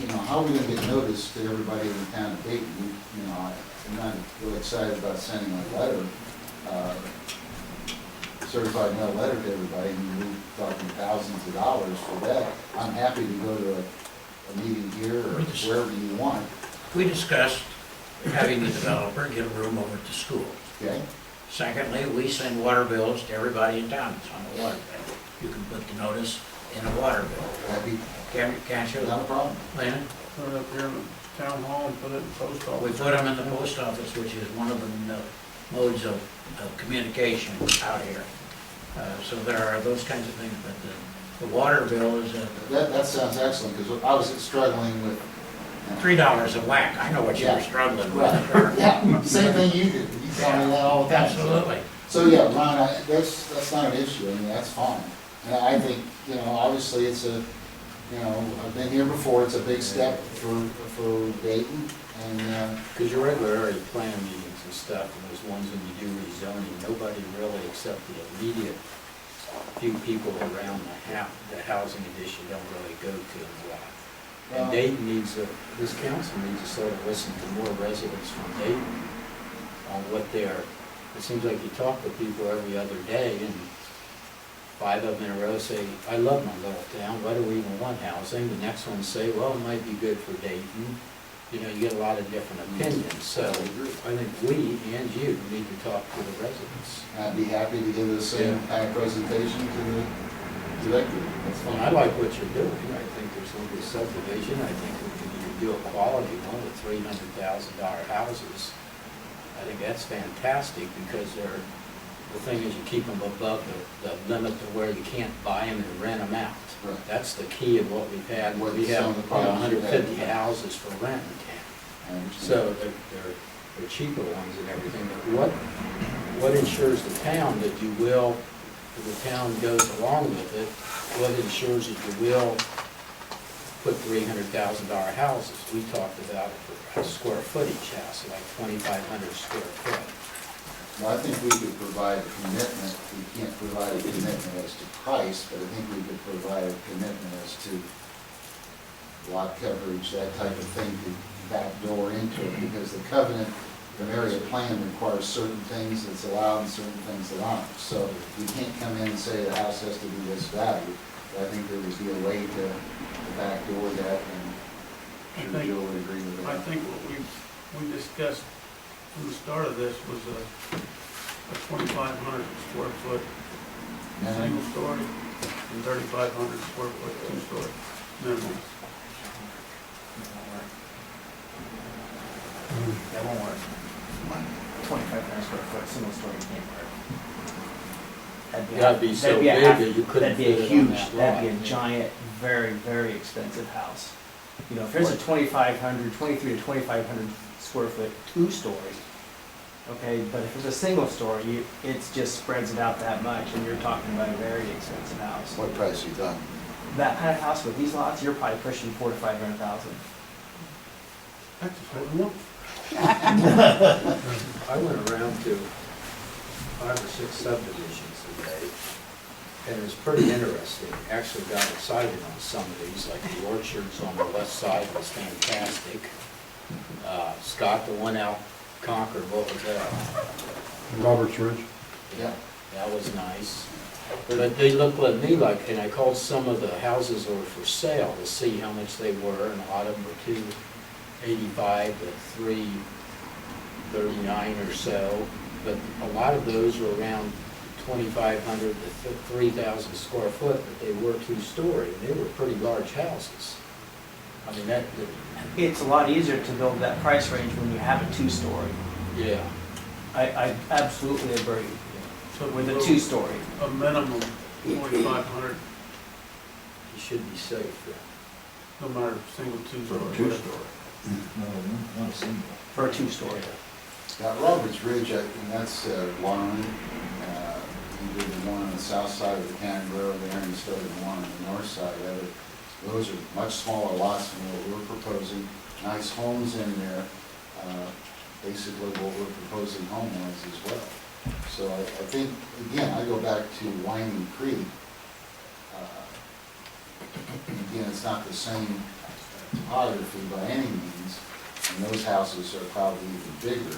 you know, how are we gonna get notice to everybody in the town of Dayton? You know, I'm not really excited about sending a letter, certified mail letter to everybody, and we're talking thousands of dollars for that. I'm happy to go to a meeting here or wherever you want, We discussed having the developer get a room over at the school. okay? Secondly, we send water bills to everybody in town that's on the water bill. You can put the notice in a water bill. That'd be Can't you, not a problem. Lena? Put it up here in the town hall and put it in the post office. We put them in the post office, which is one of the modes of communication out here. So there are those kinds of things, but the water bill is That sounds excellent, because I was struggling with. $3 a whack. I know what you were struggling with. Right, yeah, same thing you did, you tell me that all the time. Absolutely. So, yeah, Ron, that's not an issue, I mean, that's fine. And I think, you know, obviously it's a, you know, I've been here before, it's a big step for Dayton, and, Because your regular area plan meetings and stuff, and those ones when you do rezoning, nobody really except the immediate few people around the housing addition don't really go to them a lot. And Dayton this council needs to sort of listen to more residents from Dayton on what it seems like you talk to people every other day, and 5 of them in a row say, I love my little town, why do we even want housing? The next one say, well, it might be good for Dayton. You know, you get a lot of different opinions, so I think we and you need to talk to the residents. I'd be happy to give the same kind of presentation to the director, that's And fine. I like what you're doing. I think there's going to be a subdivision. I think if you could do a quality one with $300,000 houses, I think that's fantastic, because the thing is you keep them above the limit to where you can't buy them and rent them out. Right. That's the key of what we've had. What We have some of the problems we've had. 150 houses for rent in town. I understand. So they're cheaper ones and everything, but what ensures the town that you will, if the town goes along with it, what ensures that you will put $300,000 houses? We talked about a square footage house, like 2,500 square foot. Well, I think we could provide a commitment, we can't provide a commitment as to price, but I think we could provide a commitment as to lot coverage, that type of thing, to backdoor into it, because the covenant, the area plan requires certain things that's allowed and certain things that aren't. So you can't come in and say the house has to be this value, but I think there would be a way to backdoor that, and I'm sure Joe would agree with I that. think what we discussed from the start of this was a 2,500 square foot single story and 3,500 square foot two-story minimum. That won't work. 2,500 square foot, single story can't work. That'd be so that'd big a half- that you couldn't That'd be a fit it on huge, that that'd be a lot. giant, very, very expensive house. You know, if there's a 2,500, 23 to 2,500 square foot two-story, okay, but if it's a single story, it just spreads it out that much, and you're talking about a very expensive house. What price you done? That kind of house with these lots, you're probably pushing 400,000 to 500,000. That's just what we want. I went around to 5 or 6 subdivisions today, and it was pretty interesting. Actually got excited on some of these, like the orchards on the west side was fantastic. Scott, the one out Concord, what was that? Roberts Ridge? Yeah. That was nice. But they looked at me like, and I called some of the houses that were for sale to see how much they were, and a lot of them were 285 to 339 or so. But a lot of those were around 2,500 to 3,000 square foot, but they were two-story, and they were pretty large houses. I mean, It's a lot easier to build that price range when you have a two-story. yeah. I absolutely agree So with a we'll- two-story. A minimum 2,500, You should be safe then. no matter single, two-story. For a two-story. Now, Roberts Ridge, and that's Warren. You did the one on the south side of the county road there, and you started the one on the north side of it. Those are much smaller lots than what we're proposing. Nice homes in there, basically what we're proposing home-wise as well. So I think, again, I go back to Winding Creek. Again, it's not the same topography by any means, and those houses are probably even bigger.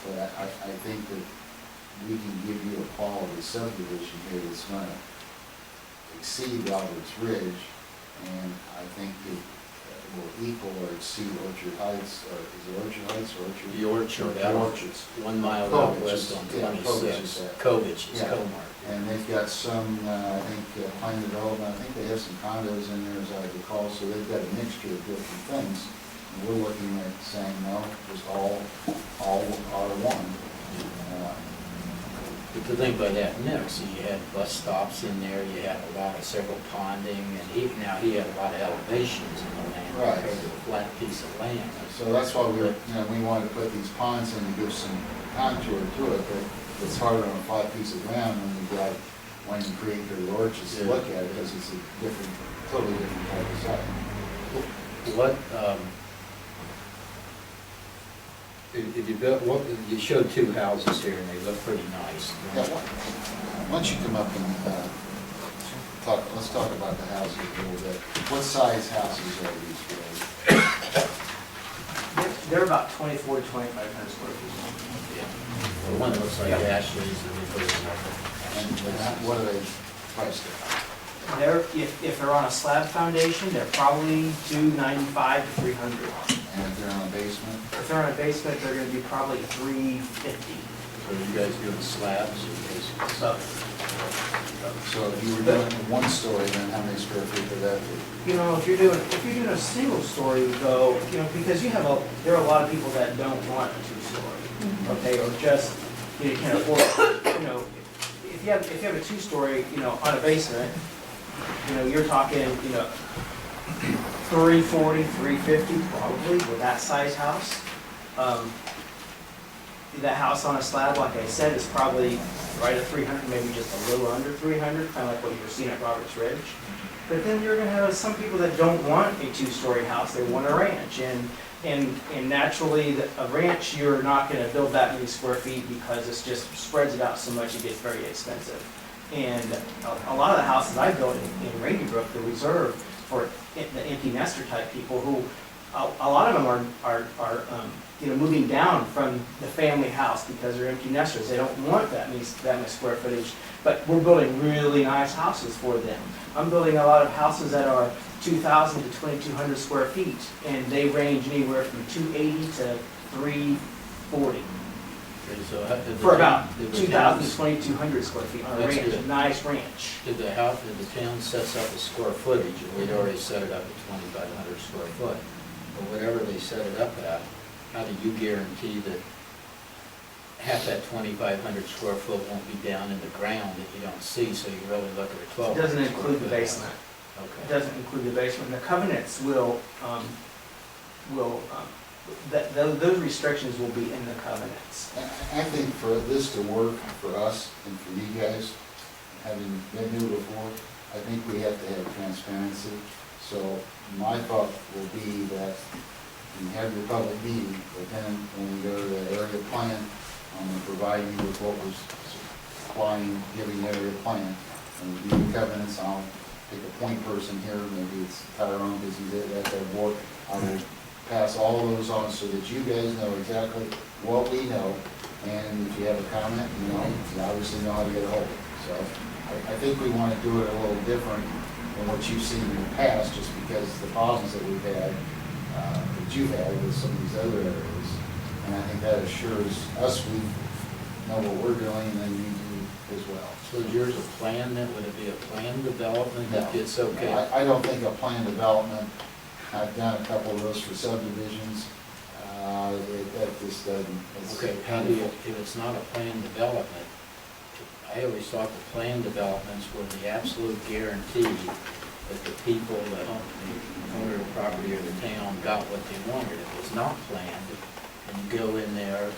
But I think that we can give you a quality subdivision here that's going to exceed Roberts Ridge, and I think it will equal or exceed Orchard Heights, or is it Orchard Heights or Orchard? The orchard, The Orchards. 1 mile out Kovich west is- on yeah, Kovich is 26, that. Kovich is Yeah. Comart. And they've got some, I think, planned development, I think they have some condos in there, as I recall, so they've got a mixture of different things. And we're looking at saying, no, just all R1. But the thing about that mix, you had bus stops in there, you had a lot of several ponding, and he had a lot of elevations in the land Right. compared to a flat piece of land. So that's why we wanted to put these ponds in to give some contour to it, but it's harder on a flat piece of ground when you've got Winding Creek or the Orchards to look at, because it's a different, totally different type of site. What, if you built, you showed 2 houses here, and they look pretty nice. Yeah, why don't you come up and let's talk about the houses a little bit. What size houses are these really? They're about 24 to 2,500 square feet. The one looks like Yeah. Ashley's, and the other And what are they priced at? If they're on a slab foundation, they're probably 295 to 300. And if they're on a basement? If they're on a basement, they're gonna be probably 350. So you guys doing slabs or basically? So, So if you were doing a one story, then how many square feet would that be? you know, if you're doing a single story though, you know, because there are a lot of people that don't want a two-story, okay, or just, you can't afford it. You know, if you have a two-story, you know, on a basement, you know, you're talking, you know, 340, 350 probably with that size house. That house on a slab, like I said, is probably right at 300, maybe just a little under 300, kind of like what you were seeing at Roberts Ridge. But then you're gonna have some people that don't want a two-story house, they want a ranch. And naturally, a ranch, you're not gonna build that many square feet because it just spreads it out so much, it gets very expensive. And a lot of the houses I built in Rainy Brook, the reserve for the empty nester type people who, a lot of them are you know, moving down from the family house because they're empty nesters. They don't want that much square footage, but we're building really nice houses for them. I'm building a lot of houses that are 2,000 to 2,200 square feet, and they range anywhere from 280 to 340 Okay, so for about 2,000 to 2,200 square feet on a That's ranch, good. a nice ranch. Did the town sets up a square footage, and we'd already set it up at 2,500 square foot, but whatever they set it up at, how do you guarantee that half that 2,500 square foot won't be down in the ground that you don't see, so you really look at a It 12. doesn't include the basement. It Okay. doesn't include the basement. The covenants will, those restrictions will be in the covenants. I think for this to work for us and for you guys, having been here before, I think we have to have transparency. So my thought will be that you have your public meeting, but then when we go to the area plan, I'm going to provide you with what was supplying, giving area plan, and review the covenants. I'll pick a point person here, maybe it's Tyrone because he's at that board. I will pass all those on so that you guys know exactly what we know, and if you have a comment, you obviously know how to get a hold of it. So I think we want to do it a little different than what you've seen in the past, just because of the problems that we've had, that you've had with some of these other areas. And I think that assures us we know what we're doing, and then you do as well. So is yours a plan then? Would it be a planned development that gets okay? I don't think a planned development, I've done a couple of those for subdivisions, that just doesn't. Okay, how do you, if it's not a planned development, I always thought the planned developments were the absolute guarantee that the people, the owner of the property or the town got what they wanted. If it's not planned, and you go in there,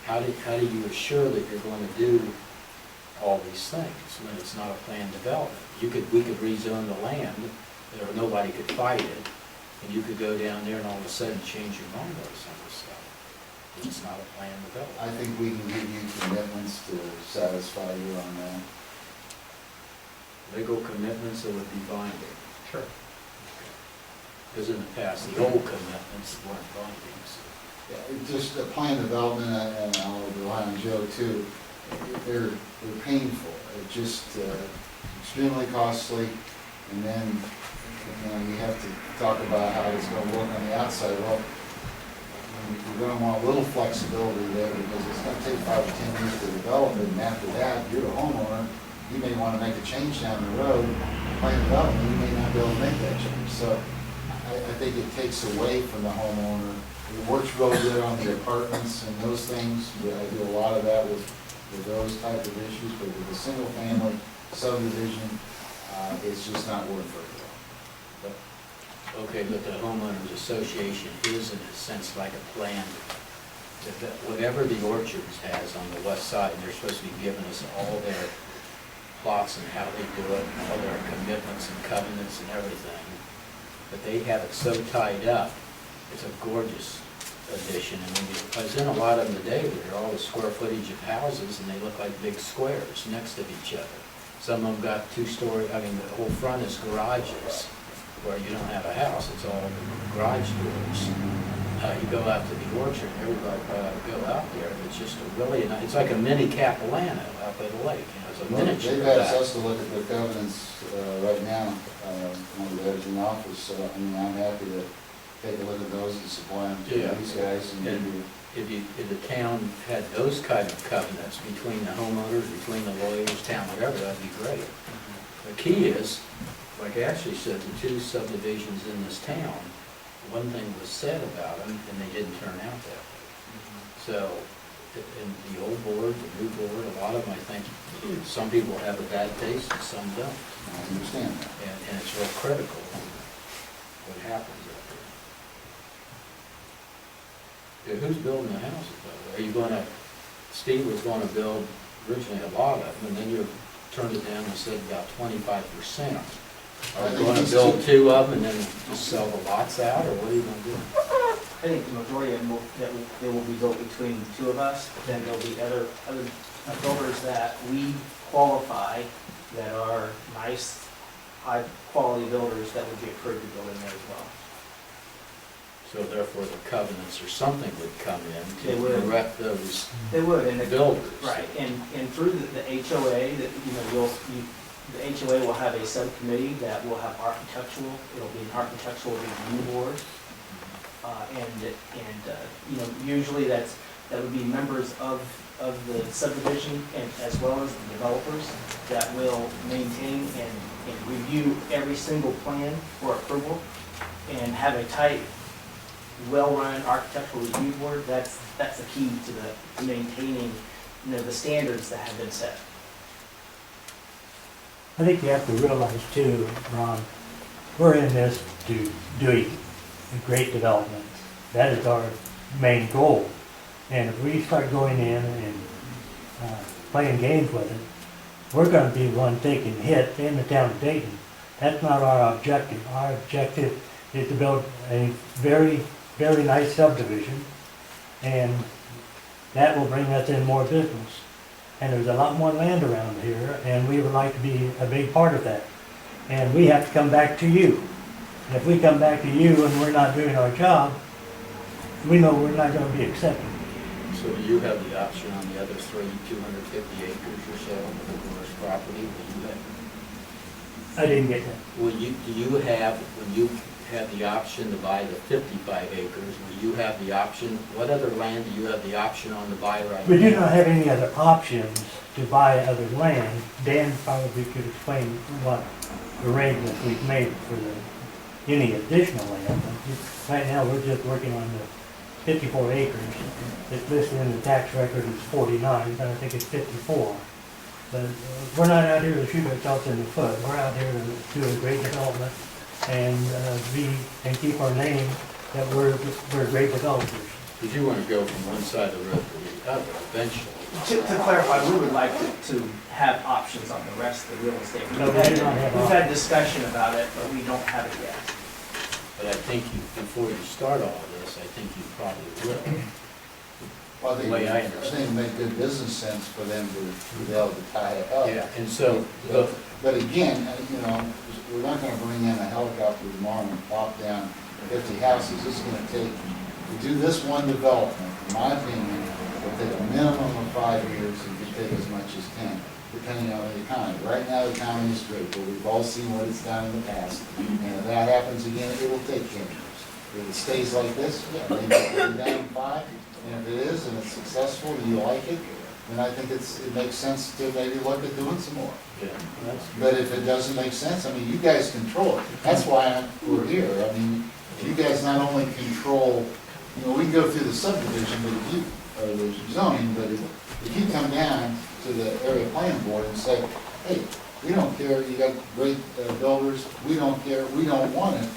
how do you assure that you're going to do all these things when it's not a planned development? We could rezone the land, or nobody could fight it, and you could go down there and all of a sudden change your mind on some of the stuff. It's not a planned development. I think we can give you commitments to satisfy you on that. Legal commitments that would be binding. Sure. Because in the past, the old commitments weren't binding, so. Yeah, it's just a planned development, and I'll rely on Joe too, they're painful. It's just extremely costly, and then, you have to talk about how it's gonna work on the outside. Well, you're gonna want a little flexibility there, because it's gonna take 5 or 10 years to develop it, and after that, you're the homeowner, you may wanna make a change down the road, planned development, you may not be able to make that change. So I think it takes away from the homeowner. It works really good on the apartments and those things. I do a lot of that with those type of issues, but with a single family subdivision, it's just not working very well. Okay, but the homeowners association is in a sense like a plan. Whatever the Orchards has on the west side, they're supposed to be giving us all their plots and how they do it, and all their commitments and covenants and everything. But they have it so tied up, it's a gorgeous addition. And when I was in a lot of them today, they're all the square footage of houses, and they look like big squares next to each other. Some of them got 2-story, the whole front is garages, where you don't have a house, it's all garage doors. You go out to the Orchard, everybody go out there, it's just a really, it's like a mini Capilano out by the lake, it's a miniature. They've asked us to look at their covenants right now, when the editing office, so I'm happy to take a look at those and supply them to these guys. And if the town had those kind of covenants between the homeowners, between the lawyers, town, whatever, that'd be great. The key is, like Ashley said, the 2 subdivisions in this town, one thing was said about them, and they didn't turn out that way. So, in the old board, the new board, a lot of them, I think, some people have a bad taste and some don't. I understand that. And it's real critical what happens out there. Yeah, who's building the houses, though? Are you gonna, Steve was gonna build originally a lot of them, and then you turned it down and said about 25%. Are you gonna build 2 of them and then just sell the lots out, or what are you gonna do? I think the majority of them they will be built between the 2 of us, but then there'll be other builders that we qualify that are nice, high-quality builders that would be approved to build in there as well. So therefore, the covenants or something would come in They to would. direct those They would, and the builders. right, and through the HOA, that the HOA will have a subcommittee that will have architectural. It'll be an architectural review board, usually that would be members of the subdivision and as well as the developers that will maintain and review every single plan for approval and have a tight, well-run architectural review board. That's the key to maintaining the standards that have been set. I think you have to realize too, Ron, we're in this to do great development. That is our main goal. And if we start going in and playing games with it, we're gonna be one taking hit in the town of Dayton. That's not our objective. Our objective is to build a very, very nice subdivision, and that will bring us in more business. And there's a lot more land around here, and we would like to be a big part of that. And we have to come back to you. And if we come back to you and we're not doing our job, we know we're not gonna be accepted. So do you have the option on the other 250 acres or so of the Gore's property? Will you have, I didn't get that. when you have the option to buy the 55 acres, will you have the option, what other land do you have the option on to buy right now? We do not have any other options to buy other land. Dan probably could explain what arrangements we've made for any additional land. But right now, we're just working on the 54 acres. It's listed in the tax record as 49, but I think it's 54. But we're not out here to shoot ourselves in the foot. We're out here to do a great development and keep our name that we're great developers. Because you want to go from one side of the road to the other eventually. To clarify, we would like to have options on the rest of the real estate. No, we do not have We've had discussion about it, but we don't have it yet. But I think before you start all this, I think you probably will. Well, The way I I think it make good business sense for them to be able to tie it up. Yeah, and so, But again, you know, we're not gonna bring in a helicopter tomorrow and plop down 50 houses. This is gonna take, to do this one development, in my opinion, will take a minimum of 5 years, and could take as much as 10, depending on the economy. Right now, the economy is great, but we've all seen what it's done in the past. And if that happens again, it will take 10 years. If it stays like this, yeah, maybe it'll be down in 5. And if it is, and it's successful, and you like it, then I think it makes sense to maybe look at doing some more. yeah, that's But if it doesn't make sense, I mean, you guys control it. That's why we're here. I mean, you guys not only control, you know, we can go through the subdivision, but if you, or the zoning, but if you come down to the area planning board and say, hey, we don't care, you got great builders, we don't care, we don't want it,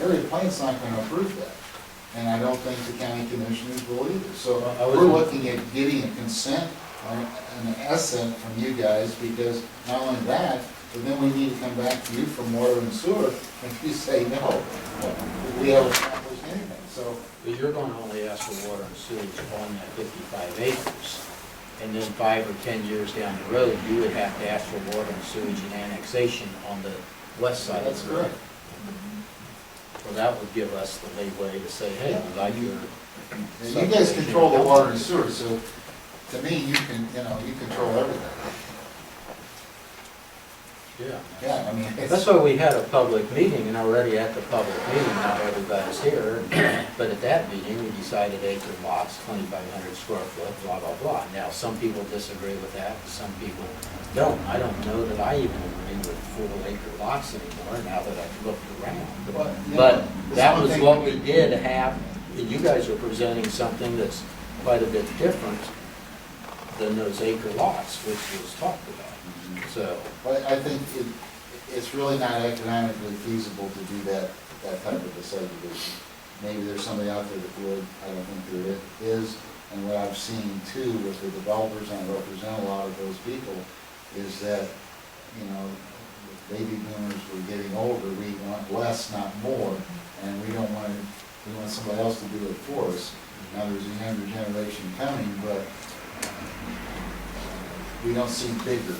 area plan's not gonna approve that. And I don't think the county commissioners will either. So we're looking at getting a consent, an assent from you guys, because not only that, but then we need to come back to you from water and sewer, and if you say no, we haven't accomplished anything, so. But you're going to only ask for water and sewage on that 55 acres. And then 5 or 10 years down the road, you would have to ask for water and sewage and annexation on the west side That's of the road. correct. Well, that would give us the leeway to say, hey, we like your. You guys control the water and sewer, so to me, you can, you know, you control everything. Yeah. Yeah, I mean, That's it's, why we had a public meeting, and already at the public meeting, not everybody's here, but at that meeting, we decided acre lots, 2,500 square foot, blah, blah, blah. Now, some people disagree with that, and some people don't. I don't know that I even agree with full acre lots anymore, now that I've looked around. Well, you But know, that one was thing- what we did have, and you guys are presenting something that's quite a bit different than those acre lots, which was talked about, so. but I think it's really not economically feasible to do that type of a subdivision. Maybe there's somebody out there that would, I don't think there is. And what I've seen too with the developers, and I represent a lot of those people, is that, you know, baby boomers were getting older, we want less, not more, and we don't want, we want somebody else to do it for us. Now, there's a younger generation coming, but we don't see bigger.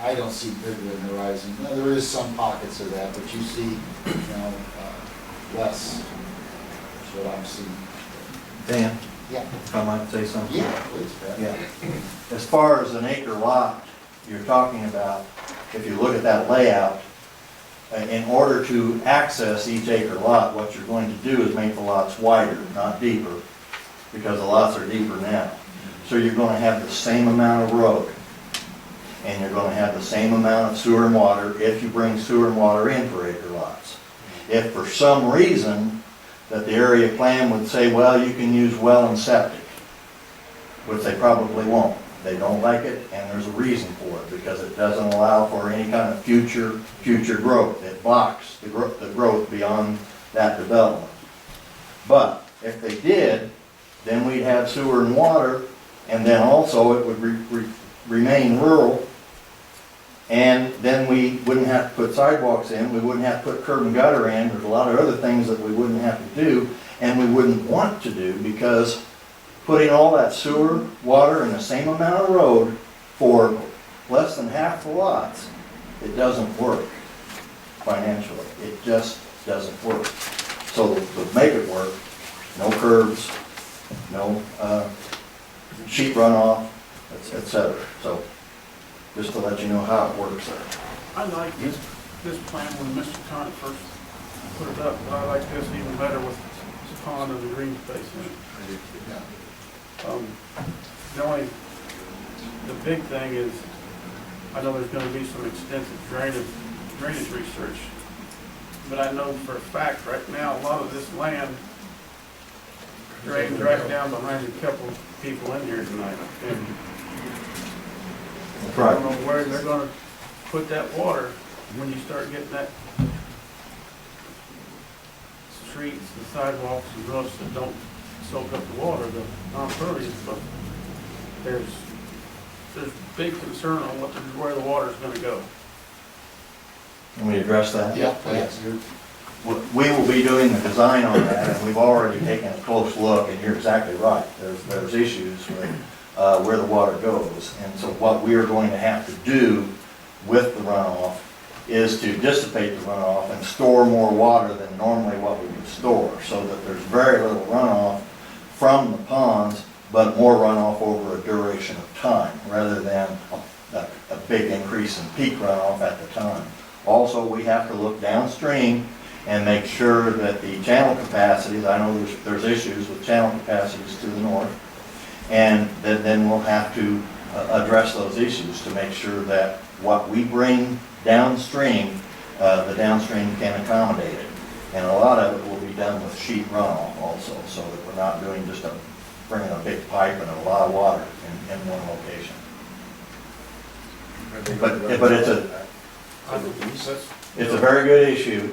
I don't see bigger in the horizon. Now, there is some pockets of that, but you see, you know, less, is what I'm seeing. Dan, Yeah, if I might say something? yeah, please, Pat. Yeah. As far as an acre lot you're talking about, if you look at that layout, in order to access each acre lot, what you're going to do is make the lots wider, not deeper, because the lots are deeper now. So you're going to have the same amount of road, and you're going to have the same amount of sewer and water if you bring sewer and water in for acre lots. If for some reason that the area plan would say, well, you can use well and septic, which they probably won't, They don't like it, and there's a reason for it, because it doesn't allow for any kind of future growth. It blocks the growth beyond that development. But if they did, then we'd have sewer and water, and then also it would remain rural, and then we wouldn't have to put sidewalks in, we wouldn't have to put curb and gutter in, there's a lot of other things that we wouldn't have to do, and we wouldn't want to do, because putting all that sewer, water, and the same amount of road for less than half the lots, it doesn't work financially. It just doesn't work. So to make it work, no curbs, no sheet runoff, et cetera. So just to let you know how it works there. I like this plan when Mr. Conant first put it up, but I like this even better with the pond and the green space in it. The big thing is, I know there's gonna be some extensive drainage research, but I know for a fact right now, a lot of this land drains right down behind a couple people in here tonight. And That's I right. don't know where they're gonna put that water when you start getting that streets, the sidewalks and roofs that don't soak up the water, the non-pervious, but there's big concern on where the water's gonna go. Can we address that? Yeah, that's good. We will be doing the design on that, and we've already taken a close look, and you're exactly right. There's issues with where the water goes. And so what we are going to have to do with the runoff is to dissipate the runoff and store more water than normally what we would store, so that there's very little runoff from the ponds, but more runoff over a duration of time, rather than a big increase in peak runoff at the time. Also, we have to look downstream and make sure that the channel capacities, I know there's issues with channel capacities to the north, and then we'll have to address those issues to make sure that what we bring downstream, the downstream can accommodate it. And a lot of it will be done with sheet runoff also, so that we're not doing just bringing a big pipe and a lot of water in one location. But it's a very good issue,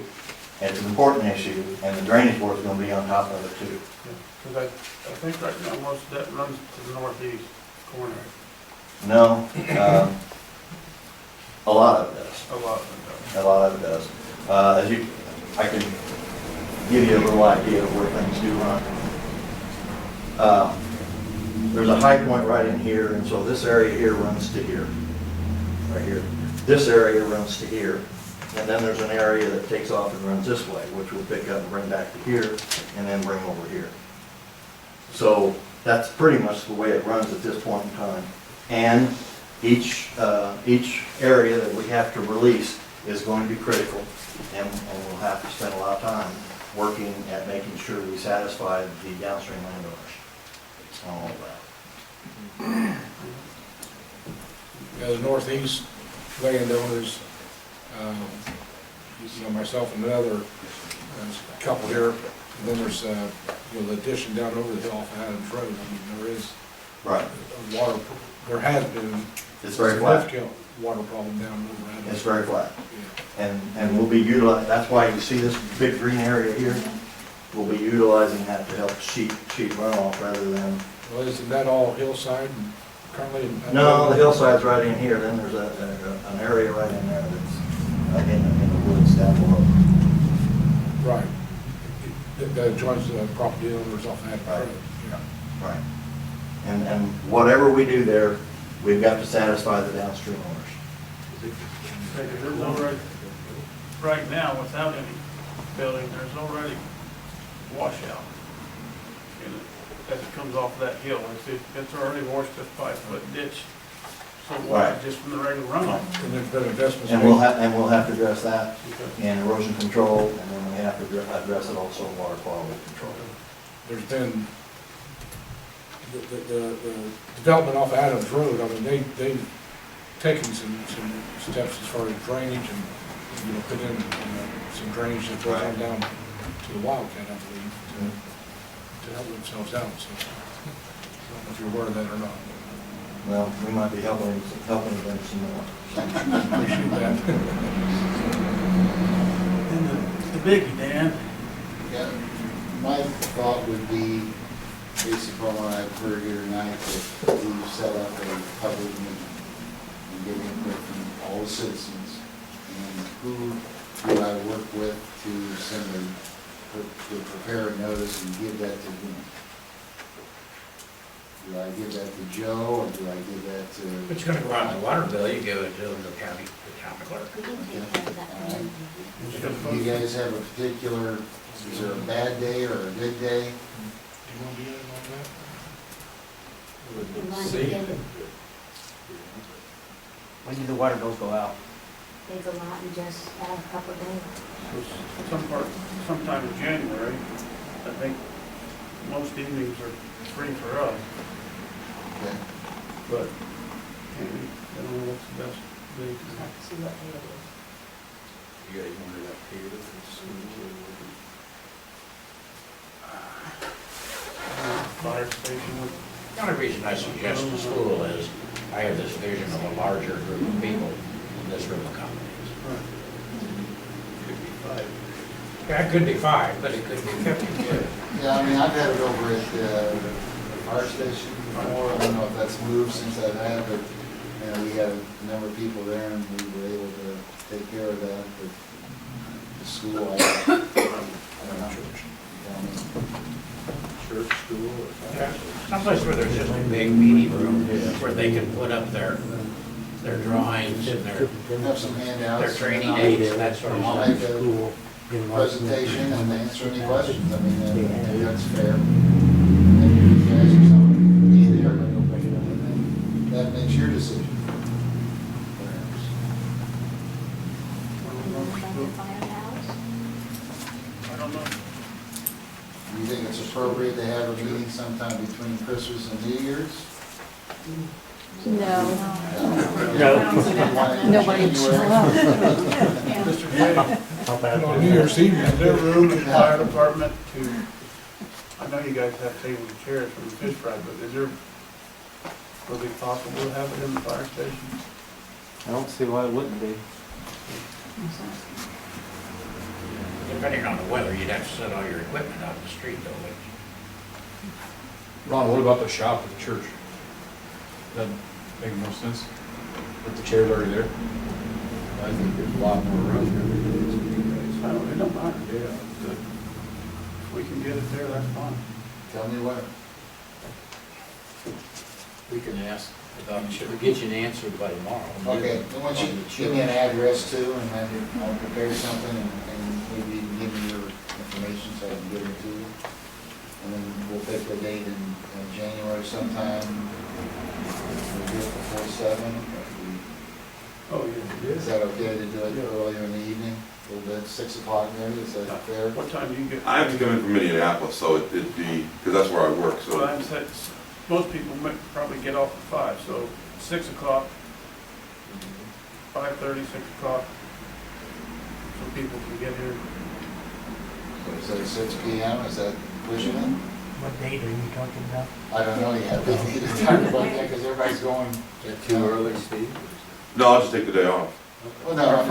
and it's an important issue, and the drainage board's gonna be on top of it too. Because I think right now most of that runs to the northeast corner. No, a lot of it does. A lot of it does. A lot of it does. I can give you a little idea of where things do run. There's a high point right in here, and so this area here runs to here, right here. This area runs to here, and then there's an area that takes off and runs this way, which will pick up and bring back to here, and then bring over here. So that's pretty much the way it runs at this point in time. And each area that we have to release is going to be critical, and we'll have to spend a lot of time working at making sure we satisfy the downstream landowners on all of that. The northeast landowners, myself and another couple here, and then there's the addition down over the hill off Adams Road. I mean, there is Right. water. There has been It's very flat. significant water problem down over Adams. It's very flat. Yeah. And we'll be utilizing, that's why you see this big green area here. We'll be utilizing that to help sheet runoff rather than. Well, isn't that all hillside and currently? No, the hillside's right in here, then there's an area right in there that's in the woods down below. Right. That joins the property owners off Adams Right. Road. Yeah. Right. And whatever we do there, we've got to satisfy the downstream owners. There's already, right now, without any building, there's already washout. And as it comes off that hill, it's already washed a 5-foot ditch. So wide, Right. just from the regular runoff. And there's been investments. And we'll have to address that in erosion control, and then we have to address it also in water quality control. There's been the development off Adams Road. I mean, they've taken some steps as far as drainage and, put in some drainage that goes on down to the Wildcat, I believe, to help themselves out. So I don't know if you're aware of that or not. Well, we might be helping them some more. Appreciate that. And the biggie, Dan, Yeah, my thought would be, based upon what I've heard here tonight, that we set up a public meeting and get input from all the citizens. And who do I work with to send to prepare a notice and give that to whom? Do I give that to Joe, or do I give that to? If it's gonna go out in the water bill, you give it to the county, the town clerk. We can take care of that. All right. Do you guys have a particular, is there a bad day or a good day? Do you want to do anything like that? We want to get it, When do the water bills go out? they go out in just a couple of days. sometime in January, I think most evenings are free for us, Okay. but I don't know what's the best day to Have to see what day it is. You guys wanted up here for the school fire station with. The only reason I suggest the school is, I have this vision of a larger group of people than this room accommodates. Could be 5. Yeah, it could be 5, but it could be 50 too. Yeah, I mean, I've had it over at the fire station before. I don't know if that's moved since I've had, but, you know, we had a number of people there and we were able to take care of that. But the school, I don't know. church, school, or Yeah, someplace where there's just a big meeting room where they can put up their drawings and their Have some handouts. training aids, that sort of Like stuff. a presentation and answer any questions. I mean, I think that's fair. And you guys or someone be there, but that makes your decision. You know about the firehouse? I don't know. Do you think it's appropriate to have a meeting sometime between Christmas and New Year's? No. Nobody would show up. Mr. J, And on New Year's Eve, is there room in the fire department to, I know you guys have tables and chairs for the fish fry, but is there, would it be possible to have it in the fire station? I don't see why it wouldn't be. Depending on the weather, you'd have to set all your equipment out in the street though, wouldn't you? Ron, what about the shop at the church? That make more sense? With the chairs already there? I think there's a lot more room there. It don't matter, yeah. If we can get it there, that's fine. Tell me what. We can ask about, we'll get you an answer by tomorrow. Okay, then once you give me an address too, and then I'll prepare something, and maybe you can give me your information so I can give it to you. And then we'll pick a date in January sometime. We'll do it before 7. Oh, yeah. Is that okay to do it earlier in the evening? A little bit, 6 o'clock maybe, is that fair? What time do you get? I have to come in from Minneapolis, so it'd be, because that's where I work, Well, so. I'm saying, most people probably get off at 5, so 6 o'clock, 5:30, 6 o'clock, so people can get here. So is that 6 p.m., is that pushing it? What date are you talking about? I don't know yet, we need to talk about that, because everybody's going. Is that too early, Steve? No, I'll just take the day off. Well, no, Our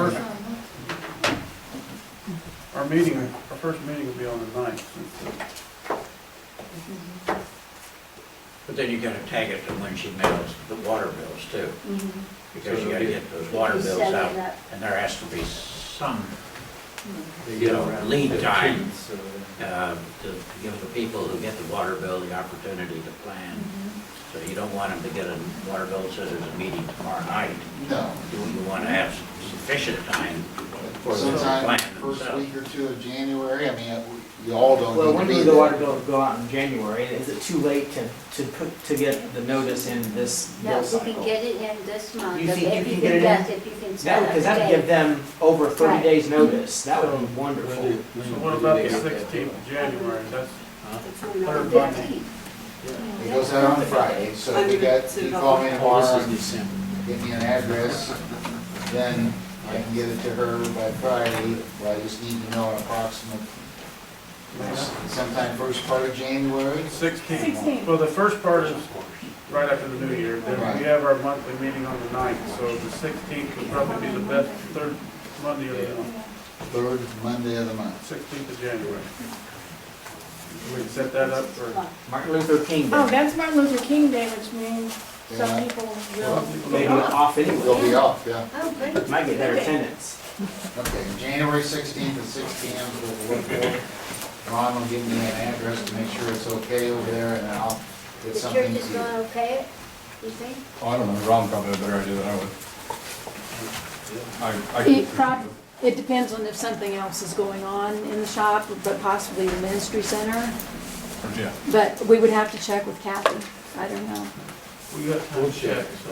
first meeting will be on the 9th. But then you gotta tag it to when she mails the water bills too, because you gotta get those water You bills set it out, up. and there has to be some, They you get know, around lead time, 15th, so, to give the people who get the water bill the opportunity to plan. So you don't want them to get a water bill that says there's a meeting tomorrow night. No. You wanna have sufficient time for them to Sometime plan first themselves. week or 2 of January, I mean, you all don't Well, need when to do be the there. water bills go out in January? Is it too late to get the notice in this No, bill we cycle? can get it in this month. You think you If can get it in? does, if you can set up Because a that would give date. them over 30 Right. days' notice. That would be wonderful. So what about the 16th of January? That's It's on the Third Monday. 15th. It goes out on Friday, so if you call me oh, tomorrow this and is December. give me an address, then I can get it to her by Friday, but I just need to know an approximate, sometime first part of January. 16th. Well, the first part is right after the new year. Then Right. we have our monthly meeting on the 9th, so the 16th would probably be the best third Monday of the month, Third Monday of the month. 16th of January. We can set that up for, Martin Luther King Oh, Day. that's Martin Luther King Day, which means Yeah. some people Well, will Maybe be off. off We'll anyway. be off, yeah. Oh, great. Might get better attendance. Okay, January 16th at 6 PM, we'll look for. Ron will give me an address to make sure it's okay over there, and then I'll get The something church to is you. going to okay it, you think? Oh, I don't know, Ron probably had a better idea than I would. I It depends on if something else is going on in the shop, but possibly the ministry center. Yeah. But we would have to check with Kathy. I don't know. we got time to check, so.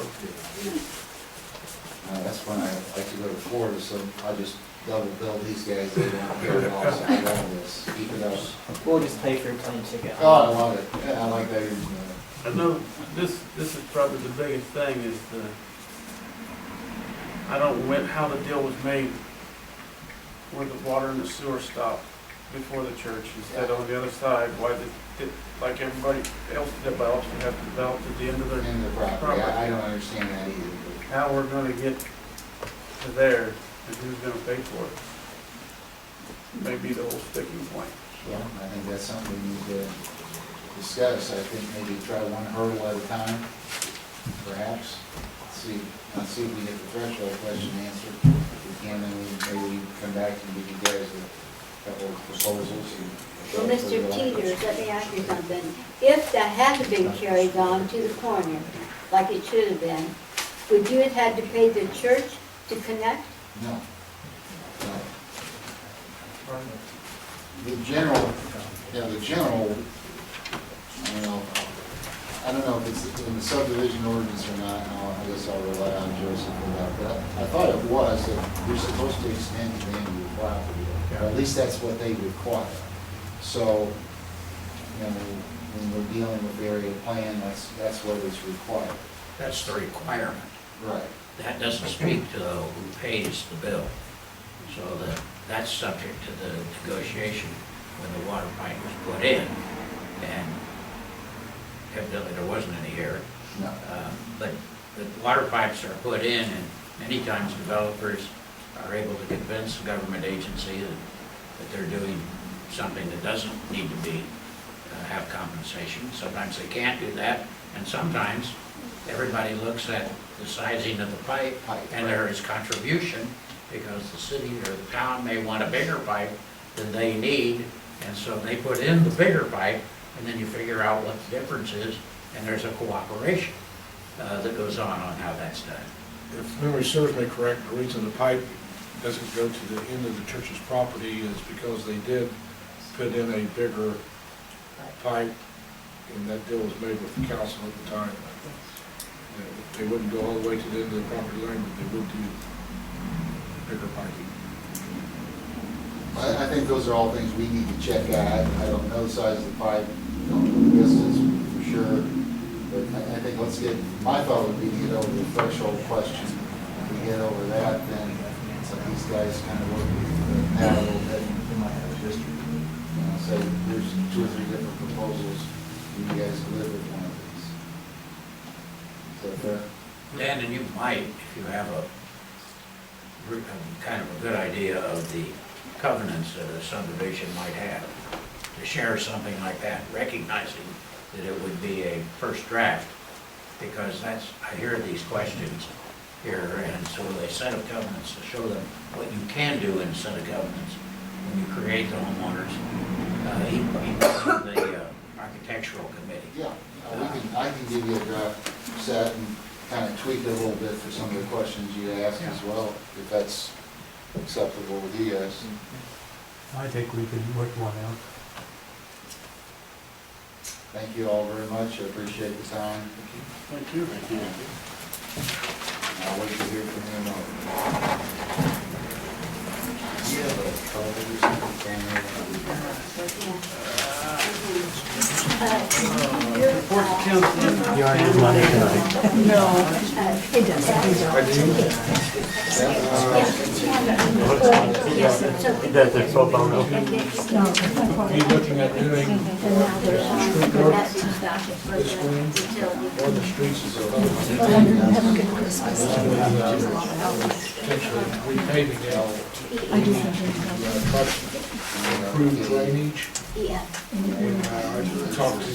That's when I like to go to Florida, so I just double bill these guys, they don't care at all, so I love this, keep it up. We'll just pay for your plane ticket. Oh, I love it, yeah, I like that even better. I know this is probably the biggest thing is I don't know how the deal was made where the water and the sewer stopped before the church instead on the other side. Why did, like everybody else develops, they have to develop at the end of their In the property, property. I don't understand that either. How we're gonna get to there and who's gonna pay for it. May be the whole sticking point. Well, I think that's something we need to discuss. I think maybe try one hurdle at a time, perhaps. See if we get the threshold question answered. If we can, then maybe we can come back and give you guys a couple of proposals. Well, Mr. Teeters, let me ask you something. If that hadn't been carried on to the corner, like it should have been, would you have had to pay the church to connect? No. No. The general, I don't know if it's in the subdivision ordinance or not, I guess I'll rely on Joseph for that, but I thought it was that you're supposed to extend to the end of your property, or at least that's what they require. So, when we're dealing with area plan, that's what is required. That's the requirement. Right. That doesn't speak to who pays the bill. So that's subject to the negotiation when the water pipe was put in. And evidently there wasn't any here. No. But the water pipes are put in, and many times developers are able to convince the government agency that they're doing something that doesn't need to be, have compensation. Sometimes they can't do that, and sometimes everybody looks at the sizing of the pipe, and there is contribution, because the city or the town may want a bigger pipe than they need, and so they put in the bigger pipe, and then you figure out what the difference is, and there's a cooperation that goes on how that's done. If memory serves me correct, the reason the pipe doesn't go to the end of the church's property is because they did put in a bigger pipe, and that deal was made with the council at the time. They wouldn't go all the way to the end of the property line, but they would do bigger piping. I think those are all things we need to check out. I don't know the size of the pipe, don't know the distance for sure. But I think my thought would be to get over the threshold question. If we get over that, then some of these guys kind of work with Pat a little bit. They might have a history. Say, there's 2 or 3 different proposals, you guys live with one of these. Is that fair? Dan, and you might, if you have a kind of a good idea of the covenants that a subdivision might have, to share something like that, recognizing that it would be a first draft, because I hear these questions here, and so a set of covenants to show them what you can do in a set of covenants when you create the homeowners, even the architectural committee. Yeah, I can give you a draft set and kind of tweak it a little bit for some of the questions you asked as well, if that's acceptable with you guys. I think we can work one out. Thank you all very much, I appreciate the time. Thank you. I'll wait to hear from you in a moment. You have a COVID or something, family? Report to council. You already have money tonight. No, it doesn't. That they're pro bono. Are you looking at doing street work this spring, or the streets as a whole? Potentially repaving it. Trust improved drainage. Yeah. And I talked to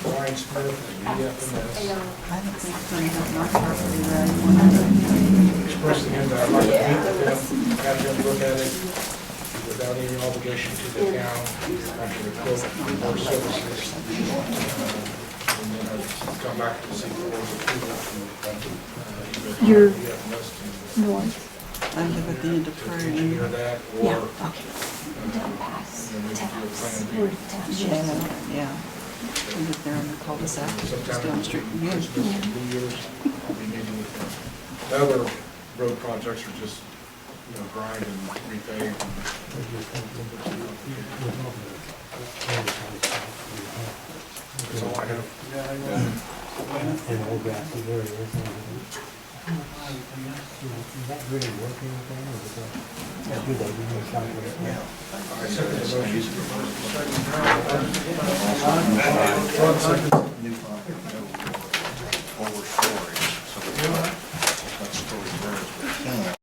Brian Smith at EFMS, expressing him that I'd like to meet with them, have them look at it without any obligation to the town, actually quote for more services. And then I'd come back to see the board's approval to You're EFMS north. I live at the end of to Prairie. engineer that, or Yeah, then we can do a plan B. yeah. I live there on the cul-de-sac, just down the street from you. Christmas, New Year's, I'll be meeting with them. The other road projects are just, grind and repave. That's all I have. And old grassy areas. Is that really working with them, or is that, do they do something? I sent the motion. Forward storage, so the stories there is we can.